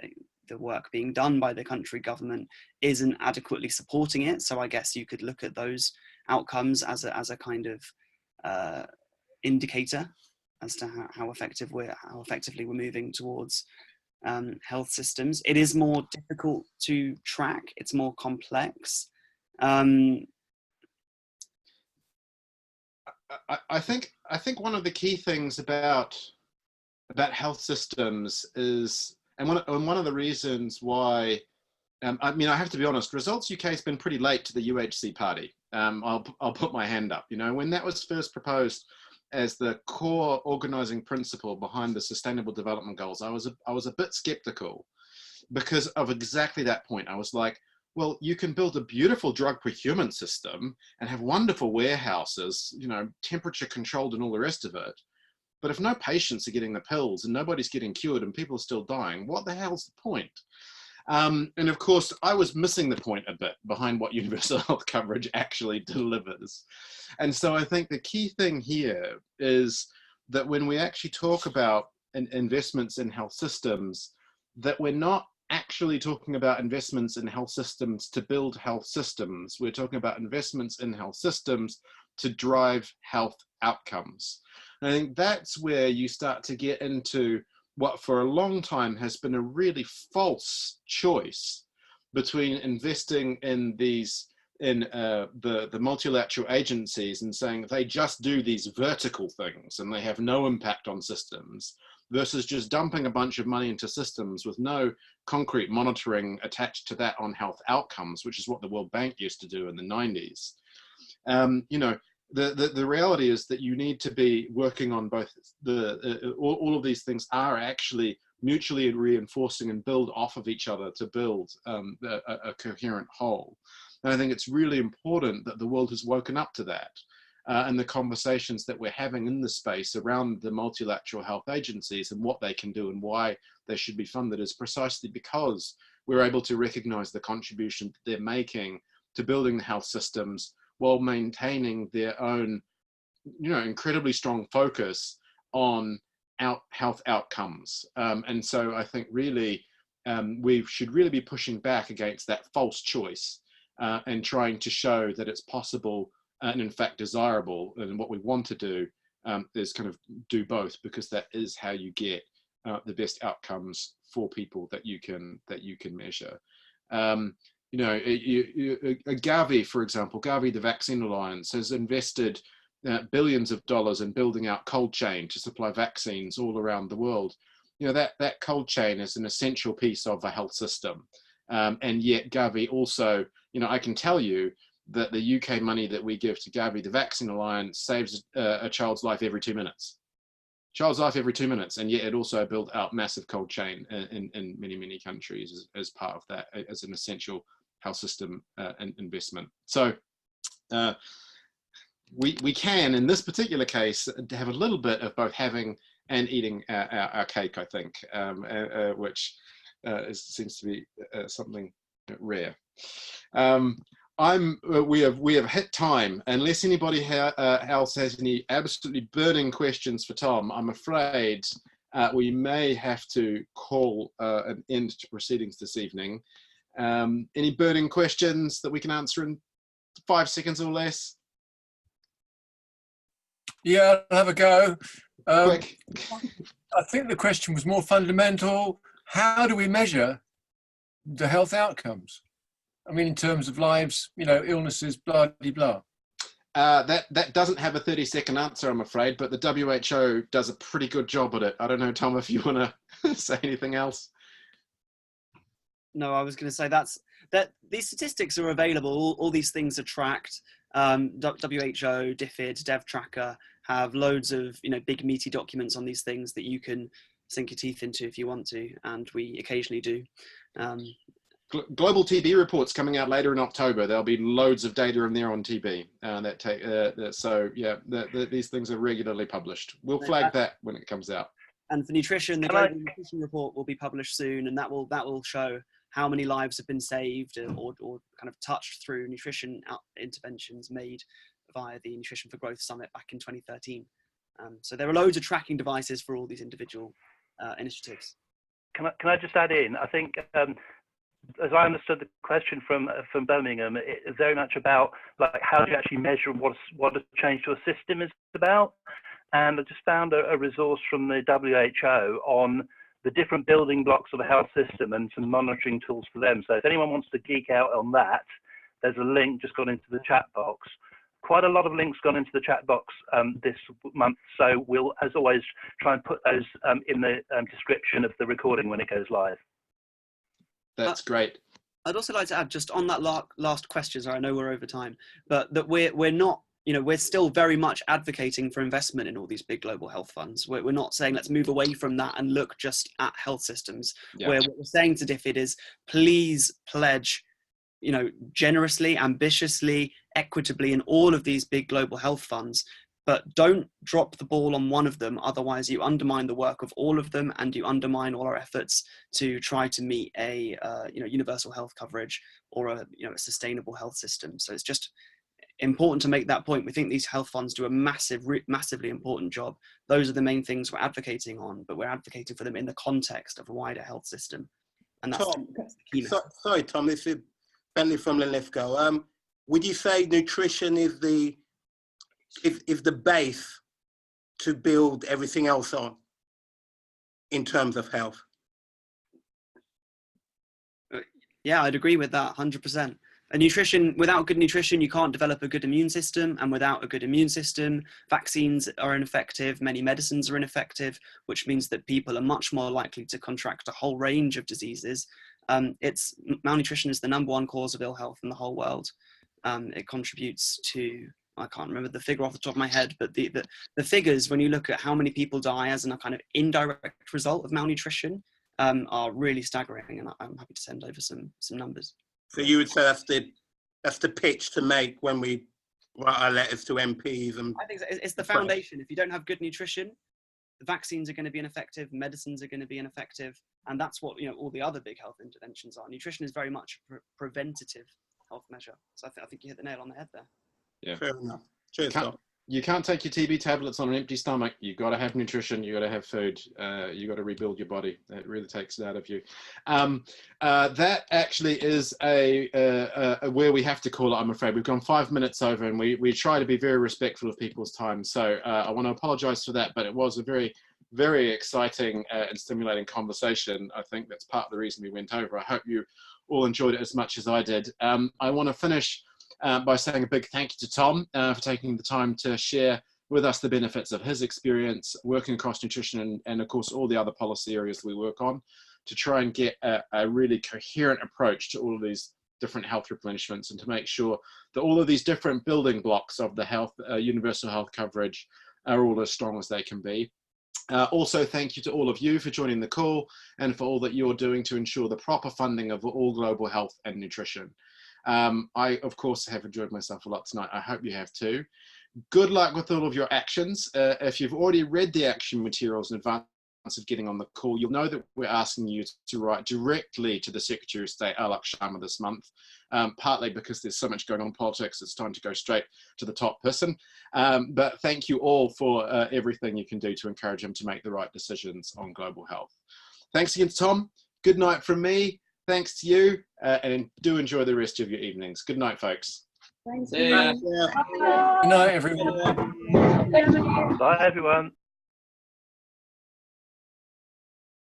work being done by the country government isn't adequately supporting it. So I guess you could look at those outcomes as a kind of indicator as to how effectively we're moving towards health systems. It is more difficult to track. It's more complex. I think one of the key things about health systems is, and one of the reasons why, I mean, I have to be honest, Results UK has been pretty late to the UHC party. I'll put my hand up. When that was first proposed as the core organizing principle behind the Sustainable Development Goals, I was a bit skeptical because of exactly that point. I was like, well, you can build a beautiful drug procurement system and have wonderful warehouses, temperature controlled and all the rest of it. But if no patients are getting the pills and nobody's getting cured and people are still dying, what the hell's the point? And of course, I was missing the point a bit behind what universal health coverage actually delivers. And so I think the key thing here is that when we actually talk about investments in health systems, that we're not actually talking about investments in health systems to build health systems. We're talking about investments in health systems to drive health outcomes. And I think that's where you start to get into what for a long time has been a really false choice between investing in these, the multilateral agencies and saying they just do these vertical things and they have no impact on systems, versus just dumping a bunch of money into systems with no concrete monitoring attached to that on health outcomes, which is what the World Bank used to do in the 90s. The reality is that you need to be working on both all of these things are actually mutually reinforcing and build off of each other to build a coherent whole. And I think it's really important that the world has woken up to that. And the conversations that we're having in the space around the multilateral health agencies and what they can do and why they should be funded is precisely because we're able to recognize the contribution that they're making to building the health systems while maintaining their own, incredibly strong focus on health outcomes. And so I think really we should really be pushing back against that false choice and trying to show that it's possible and in fact desirable. And what we want to do is kind of do both, because that is how you get the best outcomes for people that you can measure. Gavi, for example, Gavi, the Vaccine Alliance, has invested billions of dollars in building out cold chain to supply vaccines all around the world. You know, that cold chain is an essential piece of a health system. And yet Gavi also, you know, I can tell you that the UK money that we give to Gavi, the Vaccine Alliance, saves a child's life every 2 minutes. Child's life every 2 minutes, and yet it also built out massive cold chain in many, many countries as part of that, as an essential health system investment. So we can, in this particular case, have a little bit of both having and eating our cake, I think, which seems to be something rare. We have hit time. Unless anybody else has any absolutely burning questions for Tom, I'm afraid we may have to call an end to proceedings this evening. Any burning questions that we can answer in 5 seconds or less? Yeah, I'll have a go. Quick. I think the question was more fundamental. How do we measure the health outcomes? I mean, in terms of lives, you know, illnesses, blah, blah, blah. That doesn't have a 30-second answer, I'm afraid, but the WHO does a pretty good job at it. I don't know, Tom, if you want to say anything else. No, I was going to say that these statistics are available. All these things are tracked. WHO, DfID, Dev Tracker have loads of, you know, big meaty documents on these things that you can sink your teeth into if you want to, and we occasionally do. Global TB reports coming out later in October. There'll be loads of data in there on TB. So yeah, these things are regularly published. We'll flag that when it comes out. And for nutrition, the global nutrition report will be published soon, and that will show how many lives have been saved or kind of touched through nutrition interventions made via the Nutrition for Growth Summit back in 2013. So there are loads of tracking devices for all these individual initiatives. Can I just add in? I think, as I understood the question from Birmingham, it's very much about like how do you actually measure what a change to a system is about. And I just found a resource from the WHO on the different building blocks of a health system and some monitoring tools for them. So if anyone wants to geek out on that, there's a link just gone into the chat box. Quite a lot of links gone into the chat box this month. So we'll, as always, try and put those in the description of the recording when it goes live. That's great. I'd also like to add just on that last question, sorry, I know we're over time, but that we're not, you know, we're still very much advocating for investment in all these big global health funds. We're not saying let's move away from that and look just at health systems. Yeah. Where what we're saying to DfID is please pledge, you know, generously, ambitiously, equitably in all of these big global health funds, but don't drop the ball on one of them. Otherwise you undermine the work of all of them and you undermine all our efforts to try to meet a universal health coverage or a sustainable health system. So it's just important to make that point. We think these health funds do a massively important job. Those are the main things we're advocating on, but we're advocating for them in the context of a wider health system. And that's Tom, the key message. sorry, Tom, this is Bentley from Linlithgow. Would you say nutrition is the base to build everything else on in terms of health? Yeah, I'd agree with that 100%. Without good nutrition, you can't develop a good immune system. And without a good immune system, vaccines are ineffective, many medicines are ineffective, which means that people are much more likely to contract a whole range of diseases. Malnutrition is the #1 cause of ill health in the whole world. It contributes to, I can't remember the figure off the top of my head, but the figures, when you look at how many people die as a kind of indirect result of malnutrition, are really staggering. And I'm happy to send over some numbers. So you would say that's the pitch to make when we write our letters to MPs? And I think it's the foundation. If you don't have good nutrition, the vaccines are going to be ineffective, medicines are going to be ineffective, and that's what all the other big health interventions are. Nutrition is very much a preventative health measure. So I think you hit the nail on the head there. Yeah. Fair enough. Cheers, Tom. You can't take your TB tablets on an empty stomach. You've got to have nutrition. You've got to have food. You've got to rebuild your body. It really takes it out of you. That actually is where we have to call it, I'm afraid. We've gone 5 minutes over and we try to be very respectful of people's time. So I want to apologize for that, but it was a very, very exciting and stimulating conversation. I think that's part of the reason we went over. I hope you all enjoyed it as much as I did. I want to finish by saying a big thank you to Tom for taking the time to share with us the benefits of his experience working across nutrition and of course all the other policy areas we work on, to try and get a really coherent approach to all of these different health replenishments, and to make sure that all of these different building blocks of the health universal health coverage are all as strong as they can be. Also, thank you to all of you for joining the call and for all that you're doing to ensure the proper funding of all global health and nutrition. I, of course, have enjoyed myself a lot tonight. I hope you have too. Good luck with all of your actions. If you've already read the action materials in advance of getting on the call, you'll know that we're asking you to write directly to the Secretary of State, Alok Sharma, this month, partly because there's so much going on in politics, it's time to go straight to the top person. But thank you all for everything you can do to encourage him to make the right decisions on global health. Thanks again to Tom. Good night from me. Thanks to you, and do enjoy the rest of your evenings. Good night, folks. Thanks. Good night, everyone. Bye, everyone.